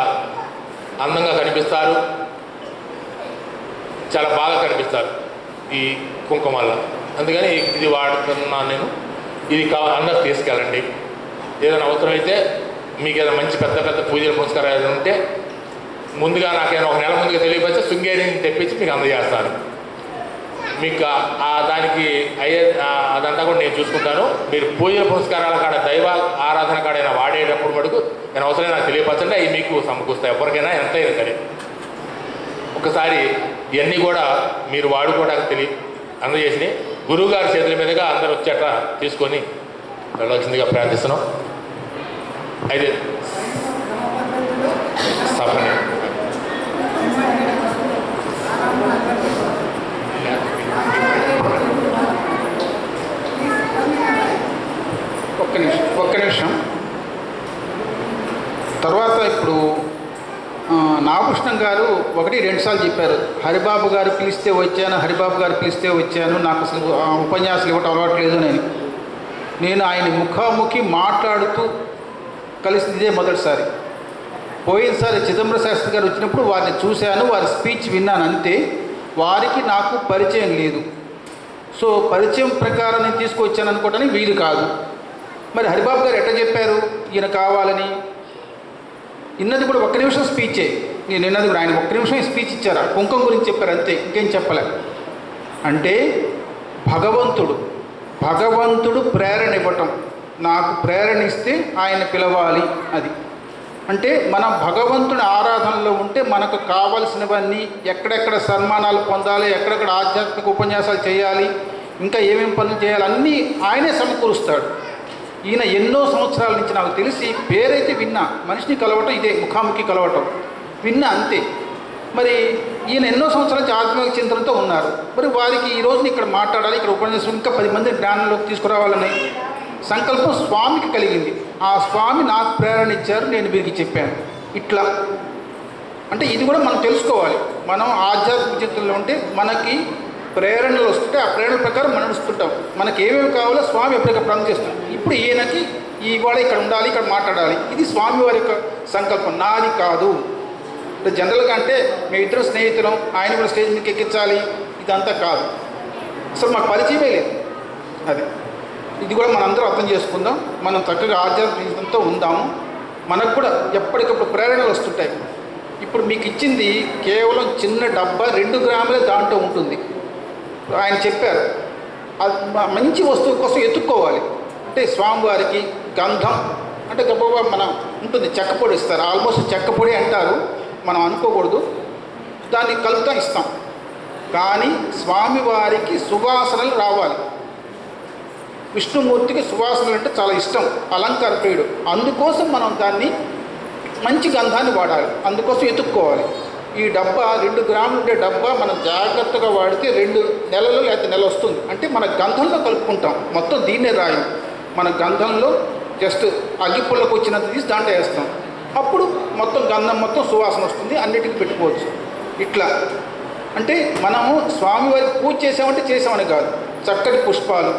S3: అందంగా కనిపిస్తారు, చాలా బాగా కనిపిస్తారు ఈ కుంకుమ వల్ల. అందుకని ఇది వాడుతున్నాను నేను. ఇది అందరూ తీసుకెళ్ళండి. ఏదైనా అవసరమైతే మీకు ఏదైనా మంచి పెద్ద పూజలు పురస్కారాలు ఏదైనా ఉంటే ముందుగా నాకేమైనా 1 నెల ముందుగా తెలియపరిస్తే శృంగేరిని తెప్పించి మీకు అందజేస్తాను. మీకు దానికి అదంతా కూడా నేను చూసుకుంటాను. మీరు పూజల పురస్కారాల కాడ, దైవ ఆరాధన కాడైనా వాడేటప్పుడు మటుకు నేను అవసరమే నాకు తెలియపరచండి. అవి మీకు సమకూరుస్తాయి. ఎవరికైనా ఎంతైనా సరే. ఒకసారి ఇవన్నీ కూడా మీరు వాడుకోవడానికి అందజేసి గురువుగారి చేతుల మీదుగా అందరూ వచ్చేట తీసుకొని వెళ్ళవలసిందిగా ప్రార్థిస్తున్నాం. అయితే స్థాపన
S4: ఒక్క నిమిషం. తర్వాత ఇప్పుడు నాగకృష్ణం గారు 1-2 సార్లు చెప్పారు, హరిబాబు గారు పిలిస్తే వచ్చాను, నాకు అసలు ఉపన్యాసాలు ఇవ్వటం అలవాట్లేదు. నేను ఆయన ముఖాముఖి మాట్లాడుతూ కలిసి ఇదే మొదటిసారి. పోయినసారి చిదంబర శాస్త్రి గారు వచ్చినప్పుడు వారిని చూశాను, వారి స్పీచ్ విన్నాను, అంతే. వారికి నాకు పరిచయం లేదు. సో పరిచయం ప్రకారం నేను తీసుకొచ్చాను అనుకోవడానికి వీలు కాదు. మరి హరిబాబు గారు ఎట్లా చెప్పారు ఈయన కావాలని? ఇన్నది కూడా 1 నిమిషం స్పీచే. నేను విన్నది కూడా ఆయన 1 నిమిషం స్పీచ్ ఇచ్చారా, కుంకుమ గురించి చెప్పారు, అంతే, ఇంకేం చెప్పలే. అంటే భగవంతుడు ప్రేరణ ఇవ్వటం, నాకు ప్రేరణ ఇస్తే ఆయన పిలవాలి. అది అంటే మనం భగవంతుని ఆరాధనలో ఉంటే మనకు కావలసినవన్నీ, ఎక్కడెక్కడ సన్మానాలు పొందాలి, ఎక్కడెక్కడ ఆధ్యాత్మిక ఉపన్యాసాలు చేయాలి, ఇంకా ఏమేమి పనులు చేయాలి, అన్నీ ఆయనే సమకూరుస్తాడు. ఈయన ఎన్నో సంవత్సరాల నుంచి నాకు తెలిసి పేరైతే విన్నా, మనిషిని కలవటం ఇదే, ముఖాముఖి కలవటం. విన్నా అంతే. మరి ఈయన ఎన్నో సంవత్సరాల నుంచి ఆత్మీయ చింతనతో ఉన్నారు. మరి వారికి ఈ రోజున ఇక్కడ మాట్లాడాలి, ఇక్కడ ఉపన్యాసం ఇంకా 10 మంది జ్ఞానంలోకి తీసుకురావాలని సంకల్పం స్వామికి కలిగింది. ఆ స్వామి నాకు ప్రేరణ ఇచ్చారు, నేను వీరికి చెప్పాను. ఇట్లా అంటే ఇది కూడా మనం తెలుసుకోవాలి. మనం ఆధ్యాత్మిక చింతనలో ఉంటే మనకి ప్రేరణలు వస్తుంటే ఆ ప్రేరణల ప్రకారం మనం నడుస్తుంటాం. మనకి ఏమేమి కావాలో స్వామి ఎప్పటికప్పుడు అందజేస్తాం. ఇప్పుడు ఈయనకి ఇవాళ ఇక్కడ ఉండాలి, ఇక్కడ మాట్లాడాలి, ఇది స్వామి వారి యొక్క సంకల్పం, నాది కాదు. అంటే జనరల్గా అంటే మేము ఇద్దరు స్నేహితులం, ఆయన కూడా స్టేజ్ మీదకి ఎక్కించాలి, ఇదంతా కాదు. అసలు మాకు పరిచయమే లేదు. అది ఇది కూడా మనందరం అర్థం చేసుకుందాం. మనం చక్కగా ఆధ్యాత్మికంతో ఉందాము. మనకు కూడా ఎప్పటికప్పుడు ప్రేరణలు వస్తుంటాయి. ఇప్పుడు మీకు ఇచ్చింది కేవలం చిన్న డబ్బా 2 గ్రాములే దాంట్లో ఉంటుంది. ఆయన చెప్పారు అది మంచి వస్తువు కోసం ఎత్తుక్కోవాలి. అంటే స్వామివారికి గంధం అంటే గొప్పగా మనం ఉంటుంది, చెక్కపొడి ఇస్తారు, ఆల్మోస్ట్ చెక్కపొడి అంటారు, మనం అనుకోకూడదు, దాన్ని కలుపుతా ఇస్తాం. కానీ స్వామివారికి సువాసనలు రావాలి. విష్ణుమూర్తికి సువాసనలు అంటే చాలా ఇష్టం, అలంకార ప్రియుడు. అందుకోసం మనం దాన్ని మంచి గంధాన్ని వాడాలి, అందుకోసం ఎత్తుక్కోవాలి. ఈ డబ్బా 2 గ్రాములు ఉండే డబ్బా మనం జాగ్రత్తగా వాడితే 2 నెలలు లేకపోతే నెల వస్తుంది. అంటే మన గంధంలో కలుపుకుంటాం, మొత్తం దీన్నే రాయం. మన గంధంలో జస్ట్ అగ్గిపుల్లకు వచ్చినంత తీసి దాంట్లో వేస్తాం. అప్పుడు మొత్తం గంధం మొత్తం సువాసన వస్తుంది, అన్నిటికీ పెట్టుకోవచ్చు. ఇట్లా అంటే మనము స్వామివారికి పూజ చేసామంటే చేసామని కాదు. చక్కటి పుష్పాలు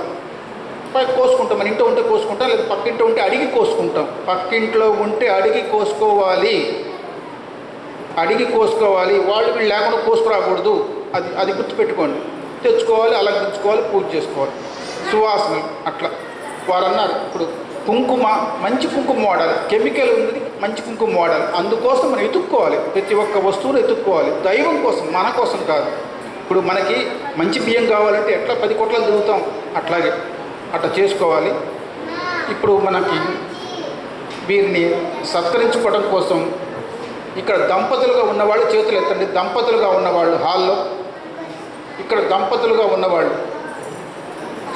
S4: కోసుకుంటాం, మన ఇంట్లో ఉంటే కోసుకుంటాం, లేదా పక్కింట్లో ఉంటే అడిగి కోసుకుంటాం. పక్కింట్లో ఉంటే అడిగి కోసుకోవాలి, అడిగి కోసుకోవాలి. వాళ్ళు వీళ్ళు లేకుండా కోసుకురాకూడదు. అది గుర్తుపెట్టుకోండి. తెచ్చుకోవాలి, అలంకరించుకోవాలి, పూజ చేసుకోవాలి. సువాసనలు అట్లా వారు అన్నారు. ఇప్పుడు కుంకుమ, మంచి కుంకుమ వాడాలి, కెమికల్ ఉంది, మంచి కుంకుమ వాడాలి. అందుకోసం మనం ఎత్తుక్కోవాలి, ప్రతి ఒక్క వస్తువును ఎత్తుక్కోవాలి. దైవం కోసం, మన కోసం కాదు. ఇప్పుడు మనకి మంచి బియ్యం కావాలంటే ఎట్లా 10 కోట్లను తిరుగుతాం, అట్లాగే అట్లా చేసుకోవాలి. ఇప్పుడు మనకి వీరిని సత్కరించుకోవడం కోసం ఇక్కడ దంపతులుగా ఉన్నవాళ్ళు చేతులు ఎత్తండి. దంపతులుగా ఉన్నవాళ్ళు హాల్లో, ఇక్కడ దంపతులుగా ఉన్నవాళ్ళు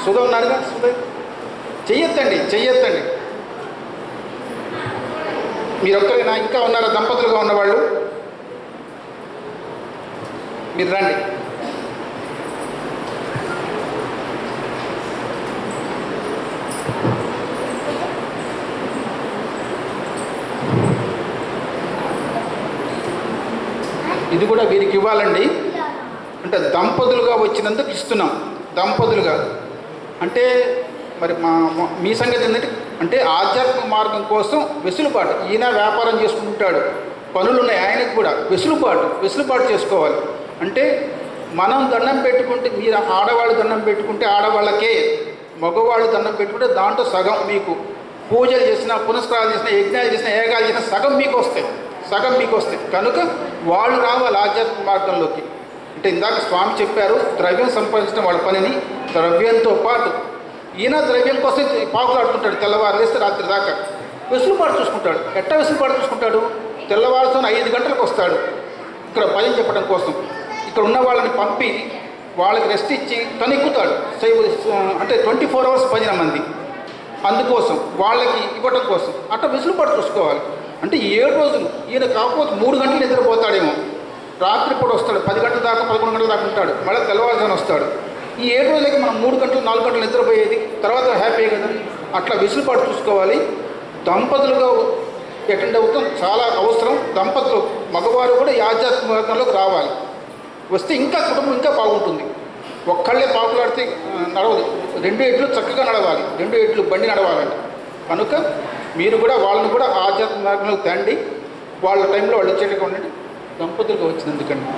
S4: సుధ ఉన్నారుగా, సుధ చెయ్యొద్దండి, చెయ్యొద్దండి. మీరొక్కరేనా, ఇంకా ఉన్నారా దంపతులుగా ఉన్నవాళ్ళు? మీరు రండి. ఇది కూడా వీరికి ఇవ్వాలండి. అంటే దంపతులుగా వచ్చినందుకు ఇస్తున్నాం. దంపతులుగా అంటే మరి మీ సంగతి ఏంటంటే అంటే ఆధ్యాత్మిక మార్గం కోసం వెసులుబాటు. ఈయన వ్యాపారం చేసుకుంటాడు, పనులు ఉన్నాయి ఆయనకు కూడా, వెసులుబాటు చేసుకోవాలి. అంటే మనం దండం పెట్టుకుంటే, మీరు ఆడవాళ్ళు దండం పెట్టుకుంటే ఆడవాళ్ళకే, మగవాళ్ళు దండం పెట్టుకుంటే దాంట్లో సగం మీకు పూజలు చేసినా, పునస్కారాలు చేసినా, యజ్ఞాలు చేసినా, యాగాలు చేసినా సగం మీకు వస్తాయి. కనుక వాళ్ళు రావాలి ఆధ్యాత్మిక మార్గంలోకి. అంటే ఇందాక స్వామి చెప్పారు, ద్రవ్యం సంపాదించడం వాళ్ళ పనిని. ద్రవ్యంతో పాటు ఈయన ద్రవ్యం కోసం పాకులాడుతుంటాడు, తెల్లవారు వేస్తే రాత్రి దాకా. వెసులుబాటు చూసుకుంటాడు. ఎట్టా వెసులుబాటు చూసుకుంటాడు? తెల్లవారుతో 5 గంటలకు వస్తాడు ఇక్కడ భయం చెప్పడం కోసం. ఇక్కడ ఉన్న వాళ్ళని పంపి వాళ్ళకి రెస్ట్ ఇచ్చి తను ఎక్కుతాడు. అంటే 24 అవర్స్ భజన మంది, అందుకోసం వాళ్ళకి ఇవ్వడం కోసం అట్లా వెసులుబాటు చూసుకోవాలి. అంటే 7 రోజులు ఈయన కాకపోతే 3 గంటలు నిద్రపోతాడేమో, రాత్రిపూట వస్తాడు, 10 గంటల దాకా 11 గంటల దాకా ఉంటాడు, మళ్ళీ తెల్లవారుజామున వస్తాడు. ఈ 7 రోజులకి మనం 3 గంటలు 4 గంటలు నిద్రపోయేది, తర్వాత హ్యాపీ కదా. అట్లా వెసులుబాటు చూసుకోవాలి. దంపతులుగా అటెండ్ అవుతాం చాలా అవసరం. దంపతులు మగవారు కూడా ఈ ఆధ్యాత్మిక మార్గంలోకి రావాలి. వస్తే ఇంకా కుటుంబం ఇంకా బాగుంటుంది. ఒక్కళ్ళే పాకులాడితే నడవదు. 2 ఎడ్లు చక్కగా నడవాలి, 2 ఎడ్లు బండి నడవాలండి. కనుక మీరు కూడా వాళ్ళని కూడా ఆధ్యాత్మిక మార్గంలోకి తండి. వాళ్ళ టైంలో వాళ్ళు వచ్చేట్టుగా ఉండండి. దంపతులుగా వచ్చినందుకండి.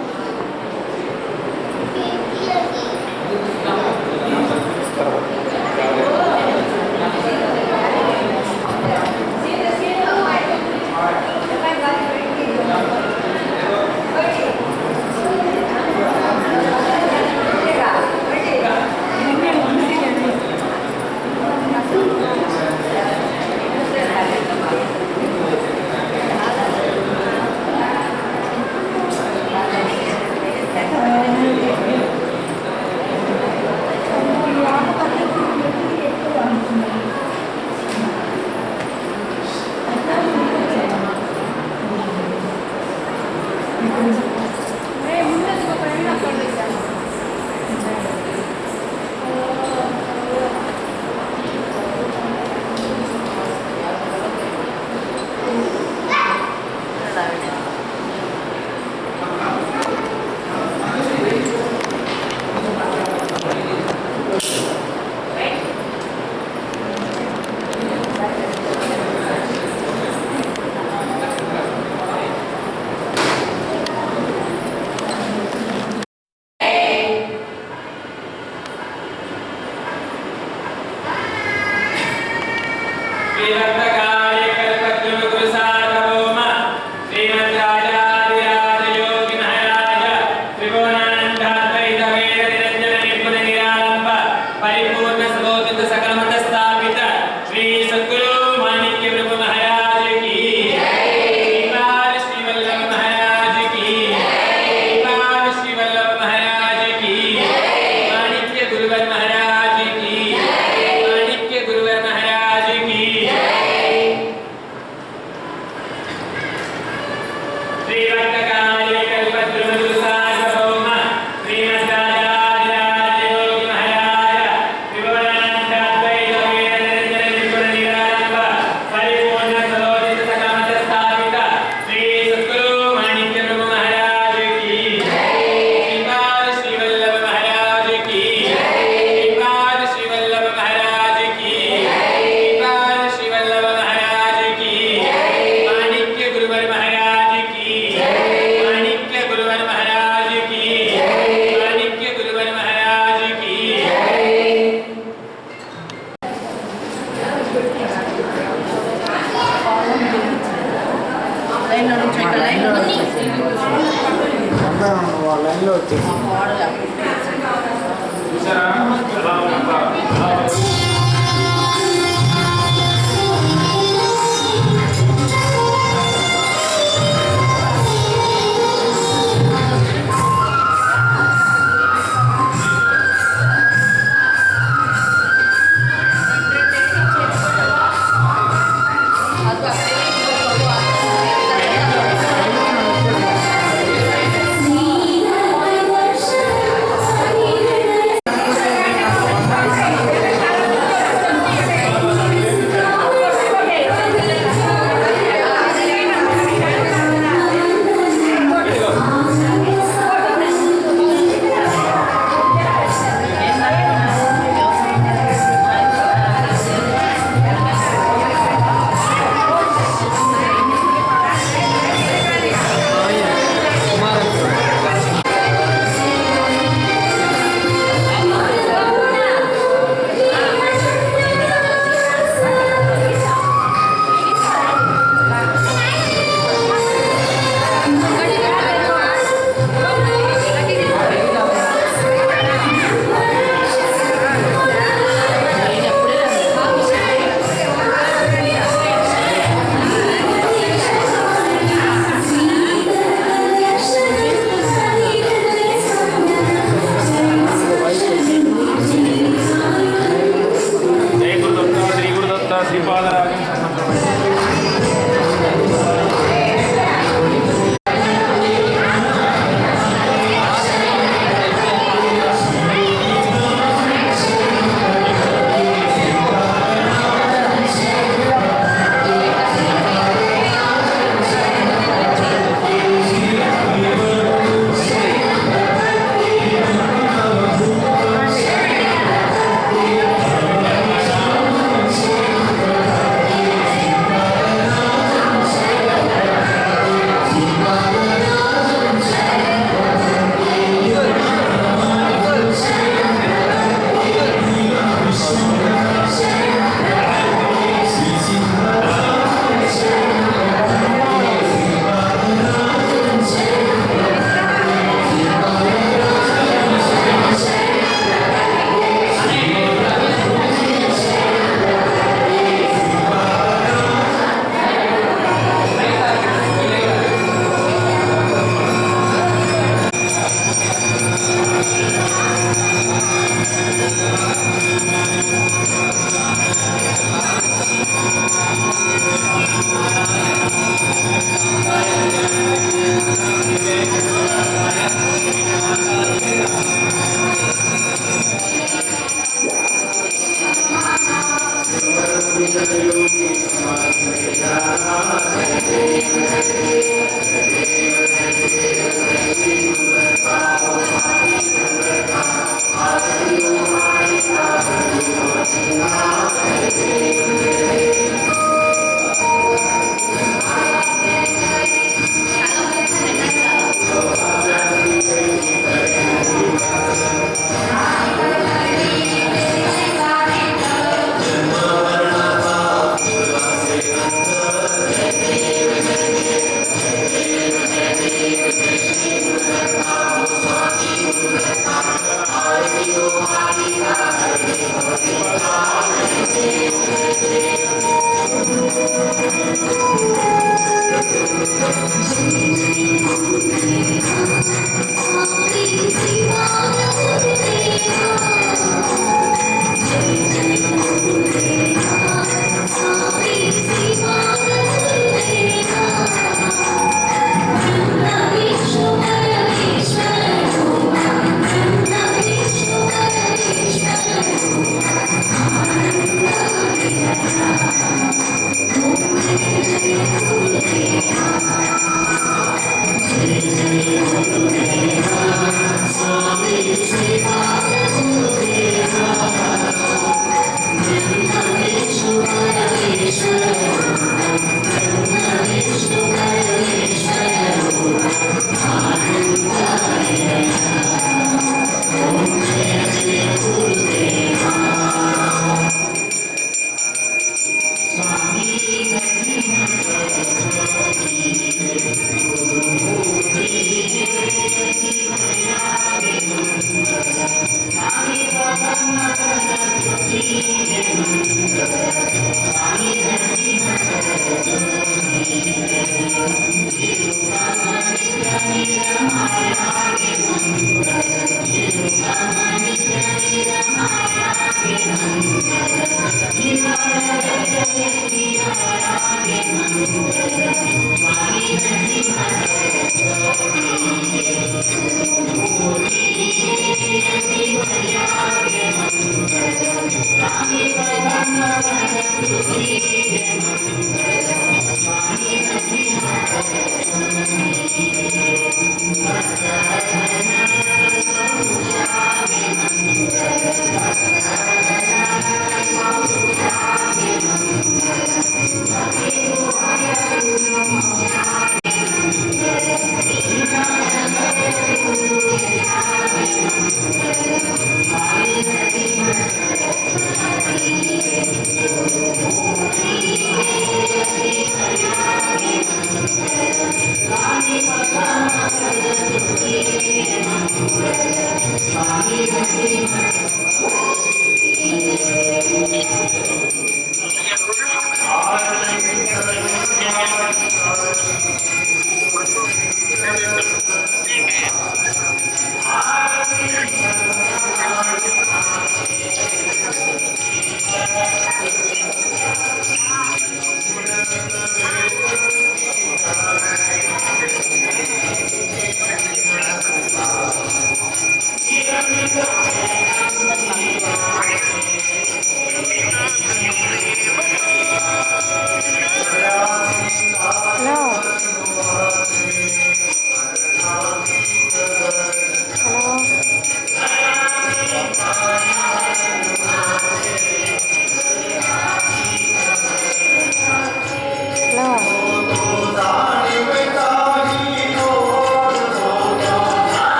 S1: లైన్లో వచ్చేసి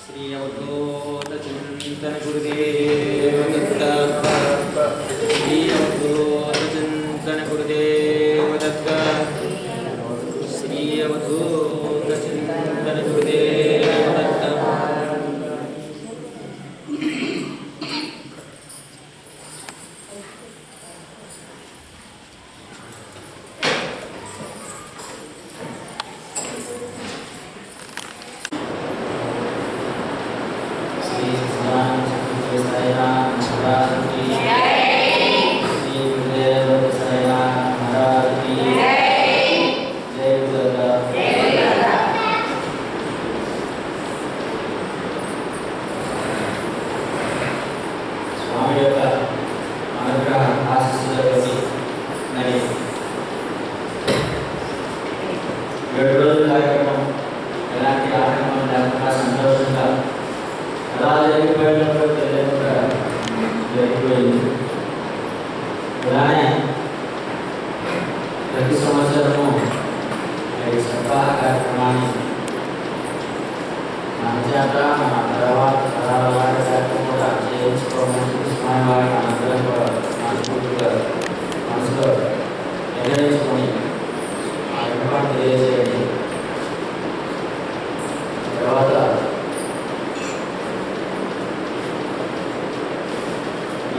S5: श्री अवधूत चिंतन गुरुदेव दत्त। श्री अवधूत चिंतन गुरुदेव दत्त। श्री अवधूत चिंतन गुरुदेव दत्त। Saya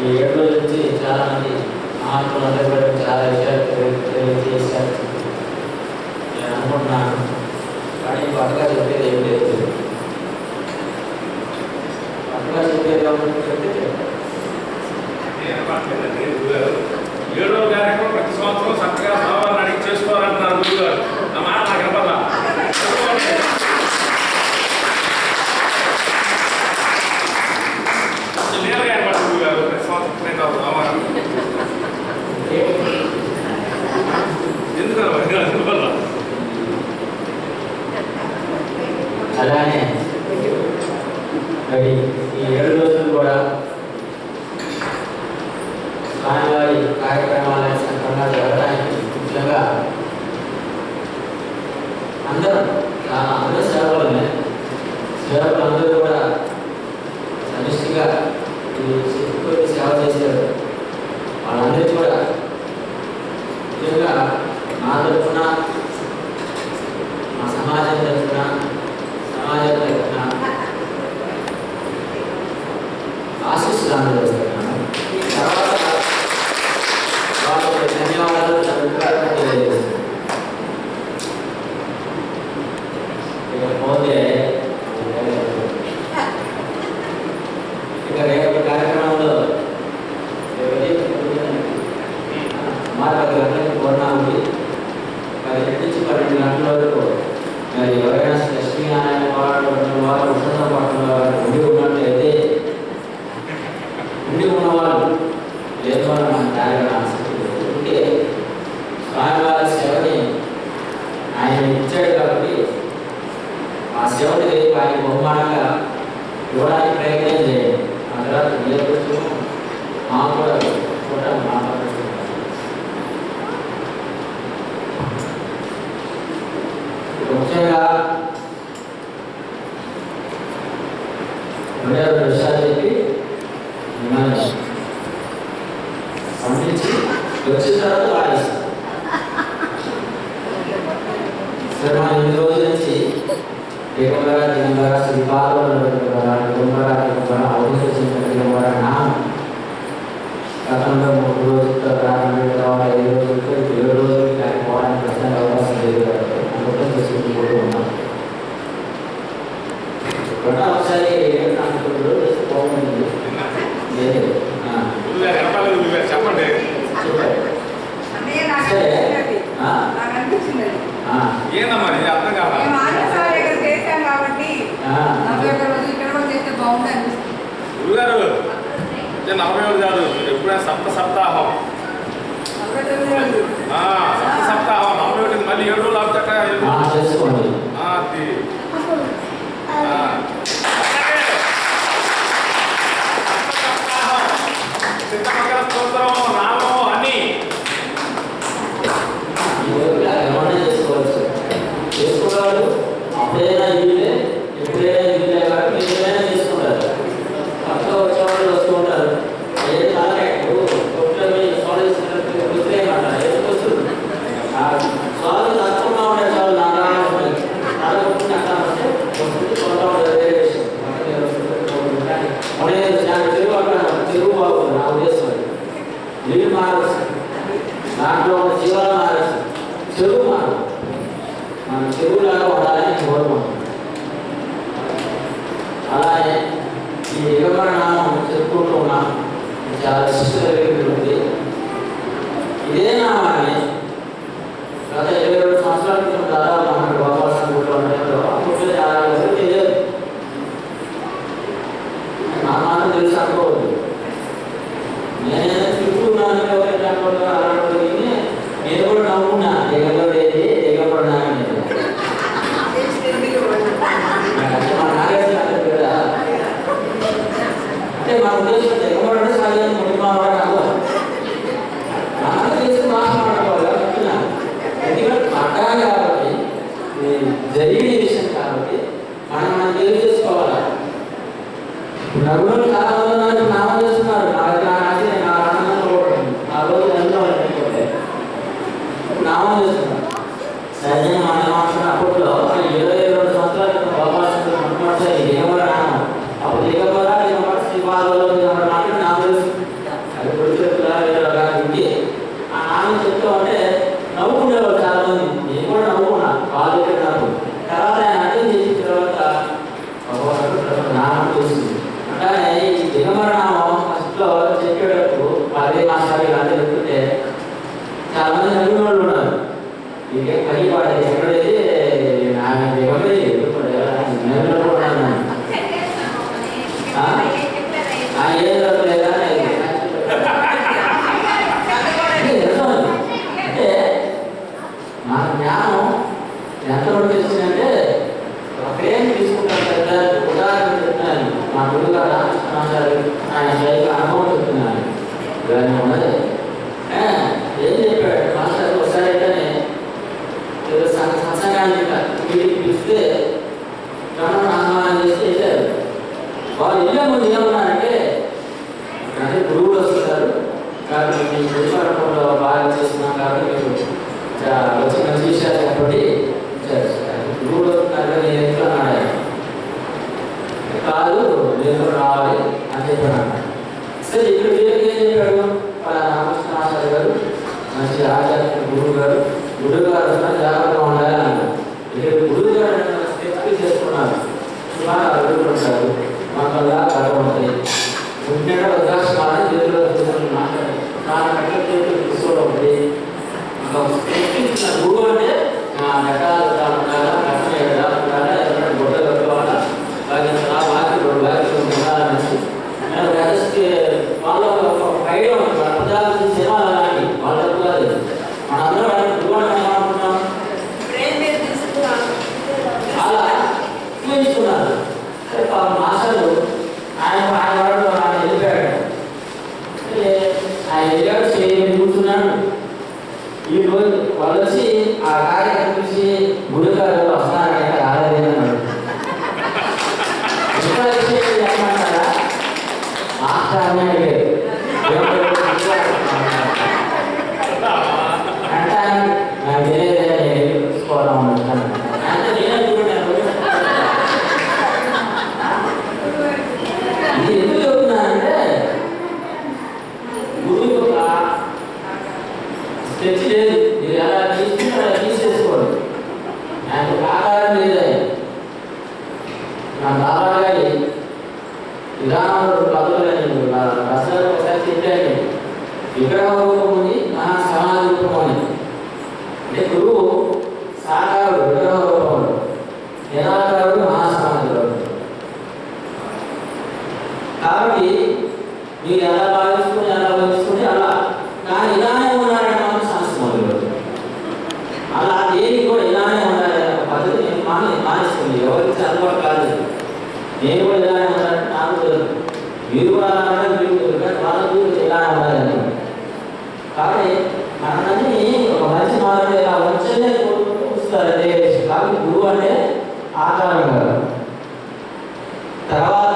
S5: ఈ 7 రోజుల నుంచి చాలామంది మహాత్ములందరూ కూడా చాలా విషయాలు తెలియజేశారు నేను అనుకుంటున్నాను. కానీ కొత్తగా చెప్పేది ఏం లేదు. కొత్తగా చెప్పేది చెప్తే
S1: ఏడో కార్యక్రమం ప్రతి సంవత్సరం చక్కగా సవాళ్ళని అడిగి చేసుకోవాలంటున్నారు గురువు గారు. నా మాట నాకు వినపడలా. నేరుగా అనమాట గురువు గారు ప్రతి సంవత్సరం ఎందుకు
S5: అలానే మరి ఈ 7 రోజులు కూడా స్వామివారి కార్యక్రమాలను సందర్భంగా జరగడానికి ముఖ్యంగా అందరూ సేవకులందరూ కూడా సమిష్టిగా ఈ శక్తితోటి సేవ చేశారు. వాళ్ళందరికీ కూడా ముఖ్యంగా నా తరఫున మా సమాజం తరఫున ఆశీస్సులు అందజేస్తున్నాను. తర్వాత వాళ్ళకి ధన్యవాదాలు తెలియజేస్తున్నాను. ఇకపోతే ఇక రేపటి కార్యక్రమంలో మార్గ పూర్ణాహుతి 10 నుంచి 12 గంటల వరకు మరి ఎవరైనా లక్ష్మీ నారాయణ వారు ఉష్ణ పట్టణంలో ఉన్నట్లయితే ఉండి ఉన్నవాళ్ళు లేదు అని మన కార్యక్రమం ఉంటే స్వామివారి సేవని ఆయన ఇచ్చాడు కాబట్టి ఆ సేవని ఆయన బహుమానంగా ఇవ్వడానికి ప్రయత్నం చేయండి. ఆ తర్వాత నిలబడుతూ మాకు కూడా మాట్లాడుతున్నాం. ముఖ్యంగా 2 విషయాలు చెప్పి మిమ్మల్ని పంపించి వచ్చిన తర్వాత వాయిస్తాం. సరే మనం 8 రోజుల నుంచి ఏకమరా దిగంబర శ్రీపాదం నామం గతంలో 3 రోజులతో ప్రారంభించిన తర్వాత 5 రోజులతో 7 రోజులకి దానికి పోవడానికి ప్రశ్నలు అవకాశం లేదు కాబట్టి అందులో చేసుకుంటూ ఉన్నాం. ఒకసారి
S1: చెప్పండి. ఏందమ్మా అర్థం కావాలి. 40 కాదు ఎప్పుడైనా సప్తాహం 41 మళ్ళీ 7 రోజులు అవుతాక
S5: చేసుకోండి.
S1: రామం అని
S5: చేసుకోవాలి. అప్పుడైనా ఇల్లే ఎప్పుడైనా ఇల్లే కాబట్టి ఏదైనా చేసుకుంటారు. పక్కన వచ్చేవాళ్ళు వస్తూ ఉంటారు. ఏది కాదు కొట్లో గుర్తులేమంటారు. ఎందుకు వస్తుంది సాల్వ్ తక్కువగా ఉండే సాల్వ్ నాలుగు అట్లా ఉంటే వస్తుంది. కొంత వేరే విషయం చెరువు బాగుంది. నా ఉద్దేశం నీళ్ళు మారచ్చు, దాంట్లో ఉన్న జీవాలు మారచ్చు, చెరువు మారదు. మనం చెరువులాగా ఉండాలని కోరుకుంటున్నాం. అలానే ఈ దిగంబర నామం చెప్పుకుంటూ ఉన్నాం. చాలా విశిష్టత ఉంది. ఇదే నామాన్ని గత 22 సంవత్సరాల క్రితం దాదాపు మన గోపాలస్వామి గుడిలో ఉండడంలో అప్పుడు చాలా వరకు తెలియదు. నా మాత్రం తెలిసి అనుకోవద్దు. నేనేదో తిరుగుతున్నాను అలాంటి నేను కూడా నవ్వుకున్నా. దిగంబరుడు ఏది దిగంబరుడు నామని మన నాగేశ్వర కదా. అంటే మన ఉద్దేశం దిగంబరుడు సాధ్యం ముడిమావాడు నాకు నాకు తెలిసి మాట్లాడుకోవాలి అనుకున్నాను. ఎందుకంటే పట్టాలి కాబట్టి జరిగిన విషయం కాబట్టి మనం తెలియజేసుకోవాలి. నలుగురు చాలా మంది నాకు నామం చేస్తున్నారు. నా ఆనందంలో ఆ రోజు అనుకోవాలి నామం చేస్తున్నారు. సహజంగా మన మాత్రం అప్పట్లో 22 సంవత్సరాల క్రితం గోపాలస్వామి మొట్టమొదటిసారి దిగంబర నామం. అప్పుడు దిగంబర శ్రీపాదంలో దిగంబర మాత్రం నామం చేస్తుంది. లేదా అంటే నా జ్ఞానం ఎంతవరకు తెలిసిందంటే ఒకరేం తీసుకుంటాను పెద్ద ఉదాహరణ చెప్తున్నాను. మా గురువుగా రామకృష్ణాచార్య ఆయన శైలి అనుభవం చెప్తున్నాను. ఇవన్నీ ఉన్నది ఏం చెప్పాడు మాస్టర్ ఒకసారి అయితేనే సత్సంగాన్ని వీటికి పిలిస్తే రమణ ఆహ్వానం చేస్తే వెళ్ళారు. వాళ్ళు వెళ్ళే ముందు ఏమన్నారంటే అంటే గురువులు వస్తున్నారు కాబట్టి మేము గురుపాఠంలో బాగా చేస్తున్నాం కాబట్టి మీరు వచ్చి మంచి విషయాలు చెప్పండి. గురువులు వస్తున్నారు నేను ఎందుకు అన్నాడు. కాదు నేను రావాలి అని చెప్పాను. సరే ఇక్కడ వీళ్ళకి ఏం చెప్పాడు వాళ్ళ రామకృష్ణ ఆచార్య గారు మంచి ఆచార్య గురువు గారు జాగ్రత్తగా ఉండాలి అన్నారు. ఇక్కడ గురువు గారు స్కెచ్ చేసుకున్నారు. సుమారు 60 ఉంటారు మాకు అలా కథ ఉంటాయి. ముఖ్యంగా వృద్ధాశ్రమాన్ని చేతిలో మాట్లాడి చేతులు తీసుకోవడం ఒకటి గురువు అంటే రకాలు ఉండాలా కష్టం ఎలా ఉండాలా ఎవరైనా గొడ్డ కట్టుకోవాలా బాకీ ఉండాలనేసి వాళ్ళ ఐడియా ఉంది. వాళ్ళ పదార్థం సినిమాలు అలాంటి వాళ్ళకు కాదు. మనందరం వాళ్ళకి గురువు అంటే ఏమనుకుంటాం అలా చూపించుకున్నారు. మాస్టర్లు ఆయన వాడు ఆయన వెళ్ళిపోయాడు. ఆయన వెళ్ళాడు చేయని కూర్చున్నాడు. ఈ రోజు వాళ్ళు వచ్చి ఆ కార్యక్రమం చూసి గురుగారు వస్తున్నారంటే రాలేదన్నాడు. చెప్పమంటారా మాస్టర్ అంటే నాకు తెలియదు తీసుకోవడం అంటే నేనే ఇది ఎందుకు చెప్తున్నానంటే గురువు యొక్క స్కెచ్ లేదు. మీరు ఎలా తీసుకుంటే అలా తీసేసుకోండి. ఆయన ఆకారం లేదు. నా దాదాగా విధానంలో కథలని రసాలు ఒకసారి చెప్పాను. విగ్రహ రూపం ఉంది సమాధి రూపం అని. అంటే గురువు సాకారుడు విగ్రహ రూపంలో నిరాకారుడు మహాసమాధిలో. కాబట్టి మీరు ఎలా భావించుకుని అలా కానీ ఇలానే ఉన్నారని మనం సంస్కృతిలో అలా దేనికి కూడా ఇలానే ఉండాలి పద్ధతి నేను మానేసుకుంది. ఎవరికి అందుబాటు కాదు. నేను కూడా ఇలానే ఉండాలంటే నాకు తెలియదు. మీరు కూడా అలా ఉండాలి మీరు కానీ వాళ్ళకు ఇలానే ఉండాలి. కాబట్టి మనల్ని ఒక మంచి మాత్రమే ఇలా వచ్చేదే చూస్తారు. అదే కాబట్టి గురువు అంటే ఆకారం కాదు. తర్వాత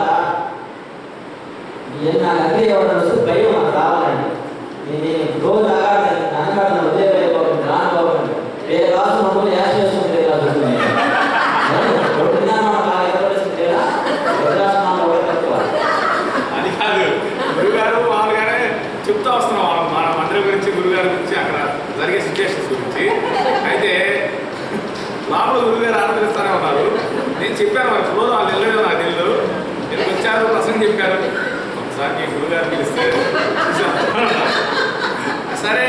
S5: నాకు అగ్ని ఎవరు వస్తే భయం నాకు రావాలండి. నేను రోజు ఆగాలి అనగాడు ఉదయపోయింది రానుకోవాలి ఏ రాసు మమ్మల్ని యాష్ చేసుకుంటే రాసుకుంది
S1: అది కాదు. గురుగారు మామూలుగానే చెప్తా వస్తున్నాం మన మందిరం గురించి గురుగారి గురించి అక్కడ జరిగే సిచ్యువేషన్స్ గురించి. అయితే లోపల గురుగారు ఆనందిస్తానే ఉన్నారు. నేను చెప్పాను మరి రోజు వాళ్ళు వెళ్ళలేదు నాకు తెలియదు. నేను వచ్చారు ప్రసంగం చెప్పారు. ఒకసారి మీ గురుగారు పిలిస్తే సరే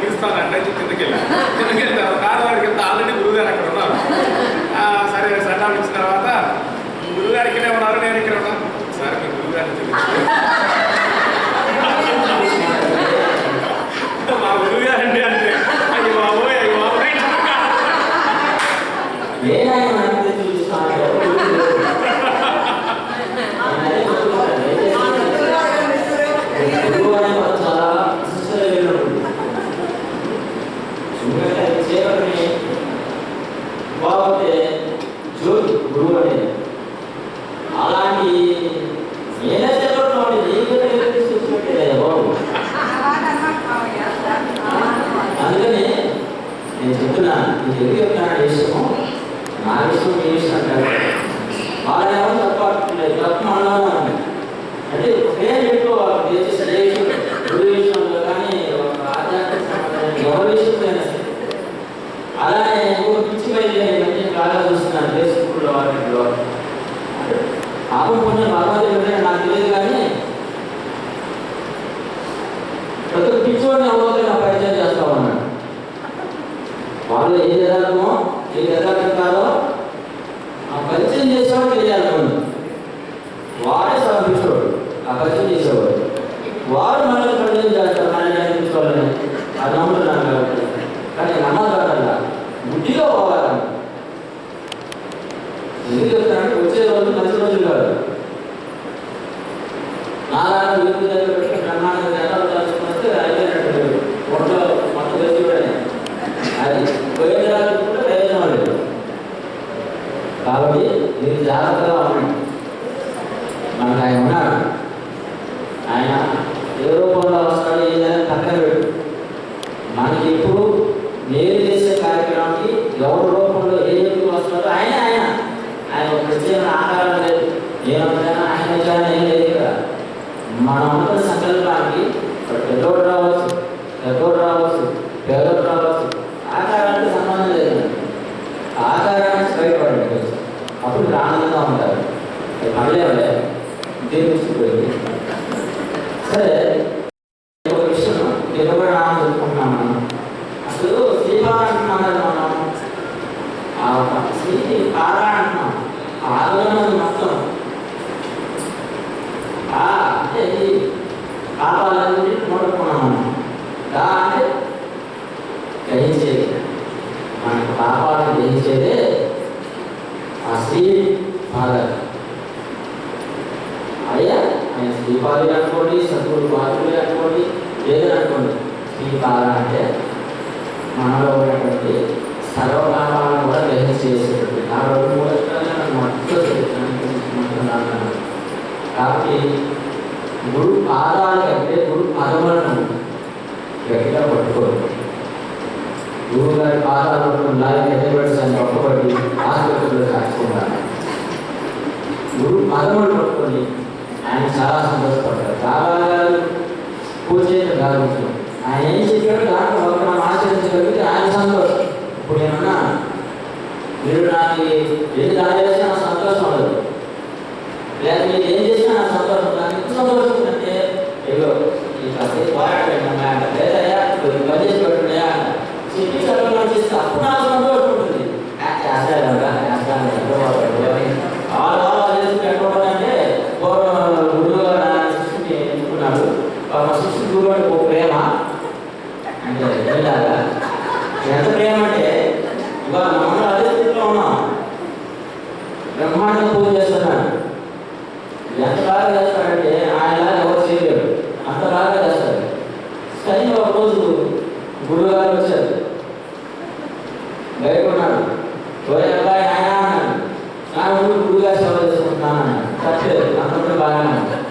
S1: పిలుస్తానంటే కిందకి వెళ్తాను. కాదు వాడికి వెళ్తే ఆల్రెడీ గురుగారు అక్కడ ఉన్నారు. సరే సన్నాలు ఇచ్చిన తర్వాత గురుగారు ఇక్కడే ఉన్నారు, నేను ఇక్కడ ఉన్నాను. సరే మీ గురుగారిని చూపించారు. మా గురుగారండి అంటే అయ్యి బాబోయ్ అయ్యి బాబోయ్
S5: బాగుంటే జ్యోతి గురువు అనేది అలాంటి నేనే చెప్పడం తీసుకొచ్చిపెట్టేది బాబు. అందుకనే నేను చెప్తున్నాను. ఇది ఎందుకు చెప్తున్నాను విషయము నా విషయం మీ విషయం అంటారు. వాళ్ళేమో తప్ప మనలో అంటే పేరు పెట్టుకోవాలి. గురు విషయంలో కానీ ఆధ్యాత్మిక ఎవరి విషయంలో అలానే పిచ్చి బయలుదేరి బాగా చూస్తున్నాను ఫేస్బుక్లో వాటిలో. పాపం కొంచెం భగవద్గీత నాకు తెలియదు కానీ ప్రతి పిచ్చివాడిని అవ్వతే నా పరిచయం చేస్తా ఉన్నాడు. వాళ్ళు ఏది యథార్థమో ఏది యథార్థం కాదో ఆ పరిచయం చేసేవాడు తెలియాలి. వాడే సభ పిచ్చోడు. ఆ పరిచయం చేసేవాడు. వారు మనల్ని ప్రజలు చేస్తారు, మనల్ని నేర్పించుకోవాలని అది నమ్ముతున్నాను కాబట్టి. కానీ నమ్మకాల బుద్ధిగా పోవాలని ఎందుకు చెప్తానంటే వచ్చే రోజు మంచి రోజులు కాదు. నారాయణ వీధి దగ్గర పెట్టి బ్రహ్మాండ జనాలు దాచుకుంటే అయిపోయినట్టు ఒంట్లో మొత్తం వెళ్తూనే అది పోయేదానికి కూడా ప్రయోజనం లేదు. కాబట్టి మీరు జాగ్రత్తగా ఉండండి. మనకు ఆయన ఉన్నాడు, ఆయన ఏ రూపంలో వస్తాడో ఏదైనా పక్కన పెట్టు. మనకి ఎప్పుడు నేను చేసే కార్యక్రమానికి ఎవరి రూపంలో ఏ వ్యక్తి వస్తాడో ఆయన ఆయన ఆయన ఒక ప్రత్యేక ఆకారం లేదు. ఏమైనా ఆయన వచ్చాయని ఏం లేదు కదా. మనం ఉన్న సంకల్పానికి పెద్దోడు రావచ్చు, పెద్దోడు రావచ్చు, పేదోడు రావచ్చు, ఆకారానికి సంబంధం లేదు. ఆకారానికి బయటపడండి, అప్పుడు ఆనందంగా ఉంటారు. పడలేవులే దేని తీసుకుపోయింది. సరే, ఒక విషయం నిలబడి నామం చెప్పుకుంటున్నాం. మనం అసలు శ్రీపాద అంటున్నాం కదా, మనం శ్రీ పాద అంటున్నాం. ఆలోచన మొత్తం అంటే ఇది పాపాలన్నీ నోడుకున్నాం మనం. అంటే గ్రహించేది, మనకు పాపాలను గ్రహించేదే ఆ శ్రీ పాద. అయ్యా ఆయన శ్రీపాదులు అనుకోండి, సద్గురు పాదులు అనుకోండి, ఏదైనా అనుకోండి. శ్రీపాద అంటే మనలో ఉన్నటువంటి సర్వకామాలను కూడా గ్రహించేసేటువంటి ఆ 2-3 అక్షరాలు మొత్తం. కాబట్టి గురు పాదాలు అంటే గురు పదములను గట్టిగా పట్టుకోరు. గురువు గారి పాదాలు పట్టుకుని ఎదురుపడి పట్టుబడి ఆసుపత్రిలో కాచుకున్నారు. గురు పదములు పట్టుకొని ఆయన చాలా సంతోషపడతారు. బాబా గారు పూజ చేయడం కాదు, ఆయన ఏం చెప్పాడు దాంట్లో ఒక మనం ఆచరించగలిగితే ఆయన సంతోషం. ఇప్పుడు నేనున్నా మీరు నాకు ఏది దాని చేసినా నాకు సంతోషం ఉండదు, లేదా మీరు ఏం చేసినా నాకు సంతోషం. నాకు ఎంత సంతోషం ఉందంటే ఏదో ఈ కాసేపు పోరాటమా లేదా పని చేసి పెట్టుకున్నాయా చెప్పి చక్కగా చేస్తే అప్పుడు నాకు సంతోషం ఉంటుంది. అంటే గురువు గారు శిష్యుని ఎంచుకున్నాడు. శిష్యుడు గురువు అంటే ఒక ప్రేమ అంటే ఇలాగా ఎంత ప్రేమ అంటే ఇవాళ మనం అదే స్థితిలో ఉన్నాం. బ్రహ్మాండంగా పూజ చేస్తున్నాడు. ఎంత బాగా చేస్తాడంటే ఆయన ఎవరు చేయలేడు, అంత బాగా చేస్తాడు. కానీ ఒకరోజు గురువు గారు వచ్చారు, బయట ఉన్నాడు. అబ్బాయి ఆయన అన్నాడు, నా ముందు గురువుగా సేవ చేసుకుంటున్నాను అన్నాడు. తప్పలేదు, అందరూ బాగానే ఉంటాడు.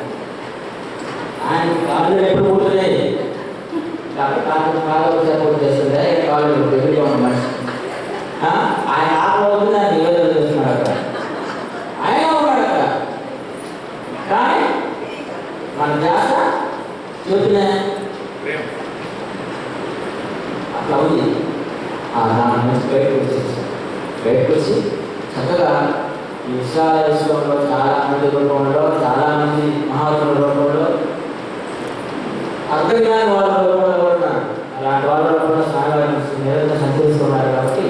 S5: ఆయన కాళ్ళు ఎప్పుడు పుడుతున్నాయి కాళ్ళు బాగా సపోర్ట్ చేస్తుంటే కాళ్ళు ఎదురుగా ఉన్న మనిషి ఆయన ఆపవద్దు దాన్ని నివేదన చేస్తున్నాడు. అక్కడ ఆయన ఉన్నాడు అక్కడ. కానీ మన ధ్యాస చూపిన అట్లా ఉంది. దాని నుంచి బయటకు వచ్చేసాం. బయటకు వచ్చి చక్కగా ఈ విశ్వాసంలో చాలామంది రూపంలో, చాలామంది మహాత్ముల రూపంలో, అర్థజ్ఞాని వాళ్ళ రూపంలో కూడా అలాంటి వాళ్ళ రూపంలో స్నానాలు నిరంతరం సంచరిస్తున్నారు. కాబట్టి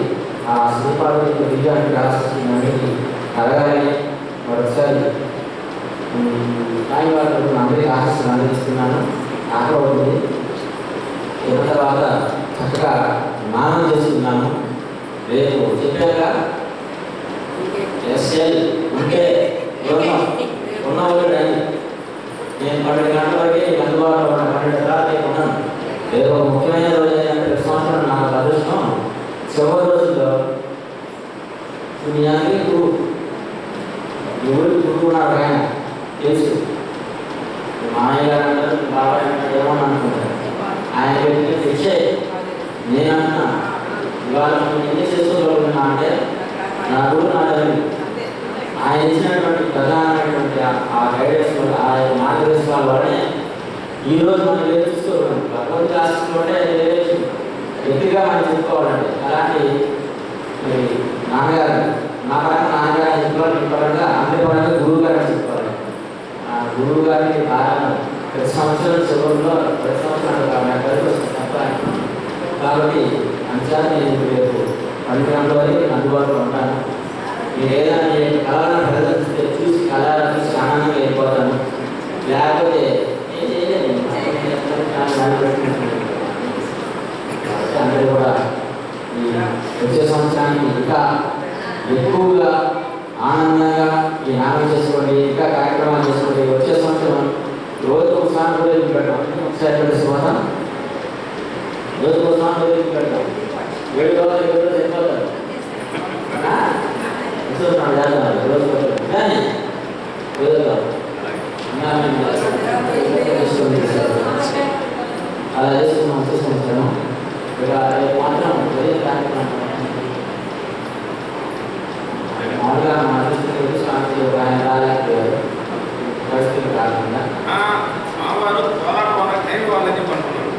S5: ఆ శ్రీపాద విజయానికి రాష్ట్రానికి అడగాలని మరొకసారి సాయి వాళ్ళ అందరికీ ఆశిస్తులు అందిస్తున్నాను. ఆకలి ఇన్న తర్వాత చక్కగా స్నానం చేసుకున్నాను. రేపు చెప్పాక ఎస్ఎల్ ఉంటే ఉన్నవాళ్ళు రండి. నేను 12 గంటల వరకే అందుబాటులో ఉన్న 12 తర్వాత ఉన్నాను. రేపు ఒక ముఖ్యమైన రోజు అయినా ప్రతి సంవత్సరం నాకు అదృష్టం. చివరి రోజుల్లో దునియాకి గురువు, ఎవరికి గురువు ఉన్నాడు ఆయన తెలుసు. మామయ్య గారు అంటారు, బాబాయ్ అంటారు, ఏమో అనుకుంటారు. ఆయన పెట్టిన శిక్షే నేనన్నా. ఇవాళ మనం ఎన్ని చేసుకోగలుగుతున్నా అంటే నా గురువు నా తల్లి. ఆయన ఇచ్చినటువంటి ప్రధానమైనటువంటి ఆ గైడెన్స్ వల్ల, ఆ మార్గదర్శకాల వల్లనే ఈరోజు మనం చూసుకోగలం. భగవద్గీత ఆశిస్తుంటే వ్యక్తిగా మనం చెప్పుకోవాలండి. అలాంటి నాన్నగారు నా పరంగా నాన్నగారు చెప్పుకోవాలి, ఈ పరంగా అందరి పరంగా గురువు గారిని చెప్పుకోవాలి. ఆ గురువు గారికి బాగా ప్రతి సంవత్సరం చివరిలో ప్రతి సంవత్సరం చెప్పాలి. కాబట్టి అంశాలు నేను రేపు 10 గంటల వరకు అందుబాటులో ఉంటాను. మీరు ఏదైనా కళలను ప్రదర్శిస్తే చూసి కళ చూసి ఆనందంగా వెళ్ళిపోతాను. లేకపోతే ఏం చేయలేదు. అందరూ కూడా ఈ వచ్చే సంవత్సరానికి ఇంకా ఎక్కువగా ఆనందంగా ఈ నామం చేసుకోండి, ఇంకా కార్యక్రమాలు చేసుకోండి. వచ్చే సంవత్సరం రోజు ఒక స్నానం కూడా పెట్టాం. ఒకసారి పెట్టేసుకోవడం రోజు ఒక స్నానం కూడా పెట్టాం. 7 రోజులు అయిపోతారు. రోజు కానీ అలా చేసుకున్నాం. వచ్చే సంవత్సరం ఇక మాత్రం కార్యక్రమం మామూలుగా మా దృష్టికి స్వామి ఆయన రాలేకపోయారు. పరిస్థితి కాకుండా
S1: స్వామివారు కోలాటం వల్ల టైం వాళ్ళని చెప్పి అనుకున్నాడు.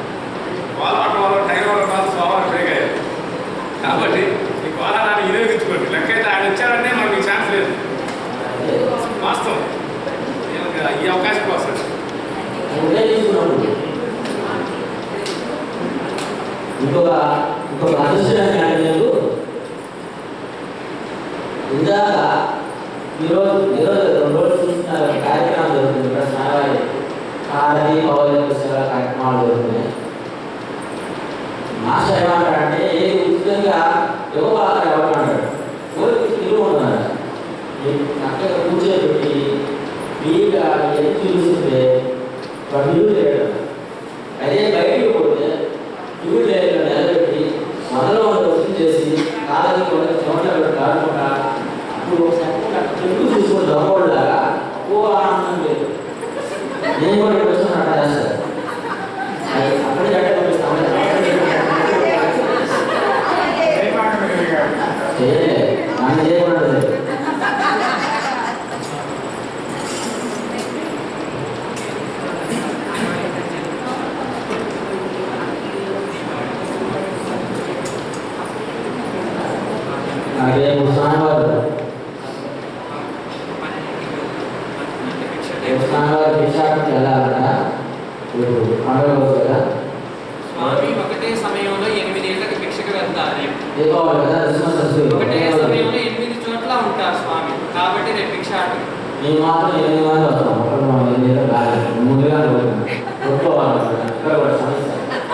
S1: కోలాటం వల్ల టైం వల్ల కాదు స్వామివారు పెరిగారు. కాబట్టి ఈ కోలాటాన్ని వినియోగించుకోండి. లెక్కైతే ఆయన వచ్చారంటే మనకి ఛాన్స్ లేదు. వాస్తవం ఈ అవకాశం కోసం
S5: ఇంకొక అదృష్టమైన ఇందాక ఈరోజు 2 రోజులు చూసిన కార్యక్రమం జరుగుతుంది. ఇక్కడ స్నానాలు హారతి పౌర్ణమి సేవ కార్యక్రమాలు జరుగుతున్నాయి. మాస్టర్ ఏమంటాడంటే ఏది ఉచితంగా ఇవ్వబాగా ఎవరు ఊరికి తిరుగు ఉన్నారు. అక్కడ కూర్చోబెట్టి వీగా ఎన్ని చూస్తుంటే వాడు ఇల్లు లేడు. అదే బయటికి పోతే ఇల్లు లేదు నిలబెట్టి మొదలు వసూలు చేసి కాళ్ళకి కూడా చెమటలు పెట్టి ఆడుకుంటా అప్పుడు తెలుగు చూసుకుని దొంగలాగా ఓ ఆనందం లేదు. నేను కూడా ప్రశ్న అట్లా చేస్తాను. అక్కడే కట్టేస్తాను. నన్ను చేయకూడదు. రేపు స్నానవారు విశాఖకి వెళ్ళాలట. ఇప్పుడు పండుగ రోజు కదా.
S6: స్వామి ఒకటే సమయంలో 8 ఏళ్ళకి భిక్షకు వెళ్తారు.
S5: దీపావళి కదా, క్రిస్మస్
S6: ఒకటే సమయంలో 8 చోట్ల ఉంటారు స్వామి. కాబట్టి రేపు భిక్ష
S5: మేము మాత్రం 8 మంది వస్తాం. ఒకటి మనం 8 ఏళ్ళు కాలేదు. 3 గంటలు కొట్టుకోవాలి. ఇక్కడ కూడా సమస్య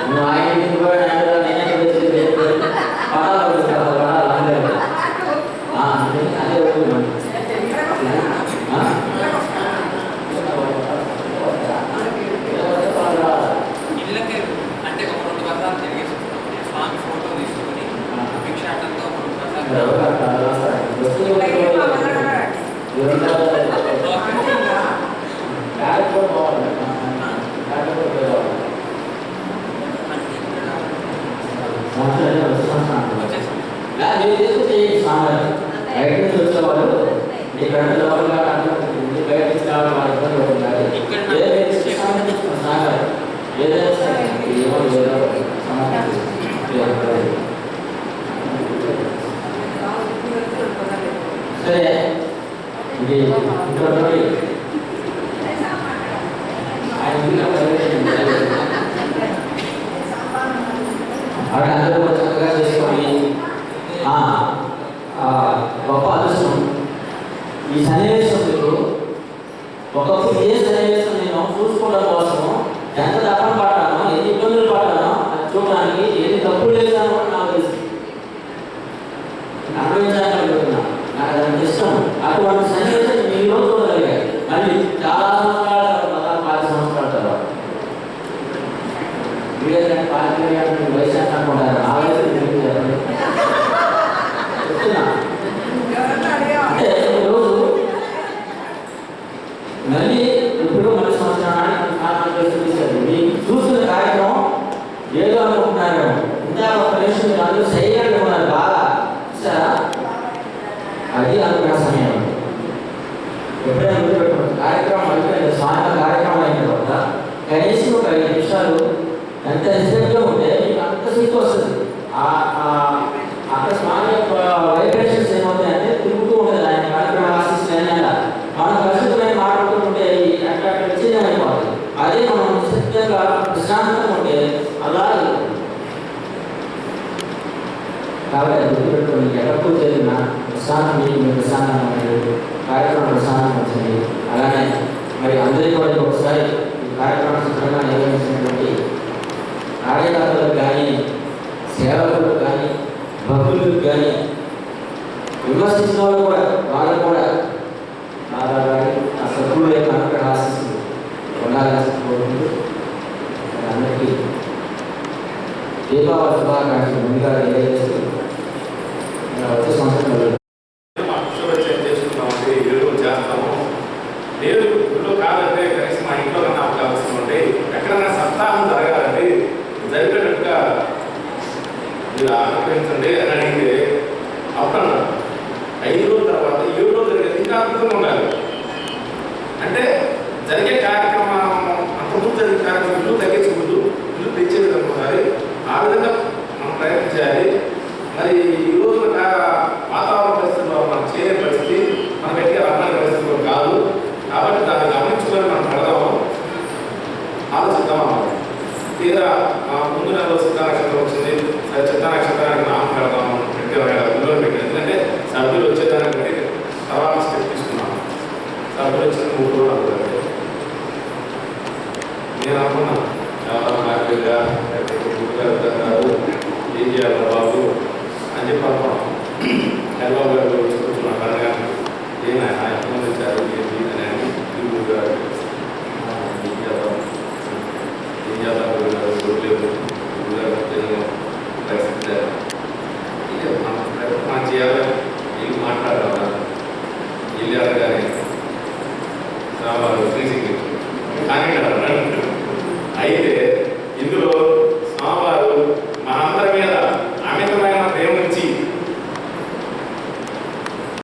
S5: నువ్వు ఆయన ఇంటికి పోయి నేనే పడాలి అదే
S6: ఇళ్ళకి అంటే ఒక 2 బస్తాలు తిరిగేసి స్వామి ఫోటో తీసుకొని భిక్షాటంతో 2 బస్తాలు బయట నుంచి వచ్చేవాళ్ళు ఇక్కడ లోపల బయట నుంచి రావడం వాళ్ళ ఇబ్బంది అవుతుంది. సరే ఇది అందరూ చక్కగా చేసుకొని గొప్ప అదృష్టం. ఈ సన్నివేశం మీరు ఒకప్పుడు ఏ సన్నివేశం నేను చూసుకోవడం కోసం ఎంత తప్పని పడ్డానో, ఎన్ని ఇబ్బందులు పడ్డానో అది చూడడానికి, ఎన్ని తప్పులు చేశానో నాకు తెలుసు. అనుభవించాలనుకుంటున్నా. నాకు అది ఇష్టం. అటువంటి సన్నివేశం నేను ఈరోజు చూడగలిగాను. మళ్ళీ చాలా సంవత్సరాల తర్వాత 10 సంవత్సరాల తర్వాత వీళ్ళ పార్టీ వయసు ఎంత అనుకుంటారు. ఆ వయసు చెప్తున్నా. అంటే ఈరోజు మళ్ళీ ఇప్పుడు మళ్ళీ సంవత్సరం మీకు చూసిన కార్యక్రమం ఏదో అనుకుంటున్నారు. ఇంకా ఒక నిమిషం మీరు అందరూ సైలెంట్ ఉన్నారు బాగా. సరే అది అనుకున్న సమయం. ఎప్పుడైనా గుర్తుపెట్టుకోండి. కార్యక్రమం అయిపోయింది. స్వామి కార్యక్రమం అయిన తర్వాత కనీసం ఒక 5 నిమిషాలు ఎంత రిస్పెక్ట్గా ఉంటే మీకు అంత శక్తి వస్తుంది. అక్కడ స్వామి యొక్క వైబ్రేషన్స్ ఏమవుతాయంటే తిరుగుతూ ఉంటుంది. ఆయన కార్యక్రమం ఆశిస్తున్నా మనం పరిశుభ్రమైన మాట్లాడుతుంటే అట్లా విచ్ఛిన్నం అయిపోతుంది. అదే మనం నిశ్చితంగా ప్రశాంతంగా ఉంటే అలా. కాబట్టి గుర్తుపెట్టుకోండి. ఎక్కడికో జరిగిన ప్రశాంతం మీకు ప్రశాంతంగా ఉంటుంది. కార్యక్రమం ప్రశాంతంగా వచ్చింది. అలానే మరి అందరికీ కూడా ఒకసారి ఈ కార్యక్రమం చిత్రంగా నిర్వహించినటువంటి కార్యకర్తలకు కానీ సేవకులకు కానీ భక్తులకు కానీ విమర్శించిన వాళ్ళు కూడా బాగా ఆ సభ్యుల యొక్క అనుగ్రహ ఆశిస్తులు ఉండాలని కోరుకుంటూ అందరికీ దీపావళి శుభాకాంక్షలు ముందుగా తెలియజేస్తూ వచ్చే సంవత్సరం
S1: చేసుకుంటామండి ఎరువులు చేస్తాము లేదు ఇంట్లో కాదంటే కనీసం మా ఇంట్లో కన్నా అవకాశం ఉంటాయి ఎక్కడైనా సప్తాహం జరగాలండి జరిగేటట్టుగా మీరు ఆలోచించండి అని అడిగితే అప్పుడు 5 రోజుల తర్వాత 7 రోజులు జరిగేది ఇంకా అద్భుతంగా ఉండాలి. అంటే జరిగే కార్యక్రమం అంతకుముందు జరిగే కార్యక్రమం ఇల్లు తగ్గించుకుంటూ ఇల్లు తెచ్చే విధంగా ఉండాలి. ఆ విధంగా మనం ప్రయత్నించాలి. మరి ఈ రోజు వాతావరణ పరిస్థితుల్లో మనం చేయలేని పరిస్థితి, మనం గట్టిగా రమ్మని పరిస్థితుల్లో కాదు. కాబట్టి దాన్ని గమనించుకొని మనం పెడదాము, ఆలోచిద్దాం. తీరా ముందు నెలలో సిద్ధ నక్షత్రం వచ్చింది, చిత్త నక్షత్రానికి నామం పెడదాము విలువ పెట్టి. ఎందుకంటే సభ్యులు వచ్చేదానికి బట్టి తర్వాత స్టెప్ తీసుకున్నాం. సభ్యులు వచ్చిన 3 రోజులు అనుకోండి. నేను అనుకున్నాను చాలా హ్యాపీగా కాదు ఏం చేయాలి బాబు అని చెప్పి అనుకున్నాం. హెల్బాబు గారు వచ్చి కూర్చున్నాను అనగా ఏమైనా ఎంతమంది వచ్చారు ఏంటి అని గురువు గారు ఏం చేద్దాం గురువు గారు గురువులేవు గురువు గారు పరిస్థితి మనం చేయాలి. వీళ్ళు మాట్లాడాలి వెళ్ళారు కానీ రావాలి ఫ్రీజింగ్ కానీ అయితే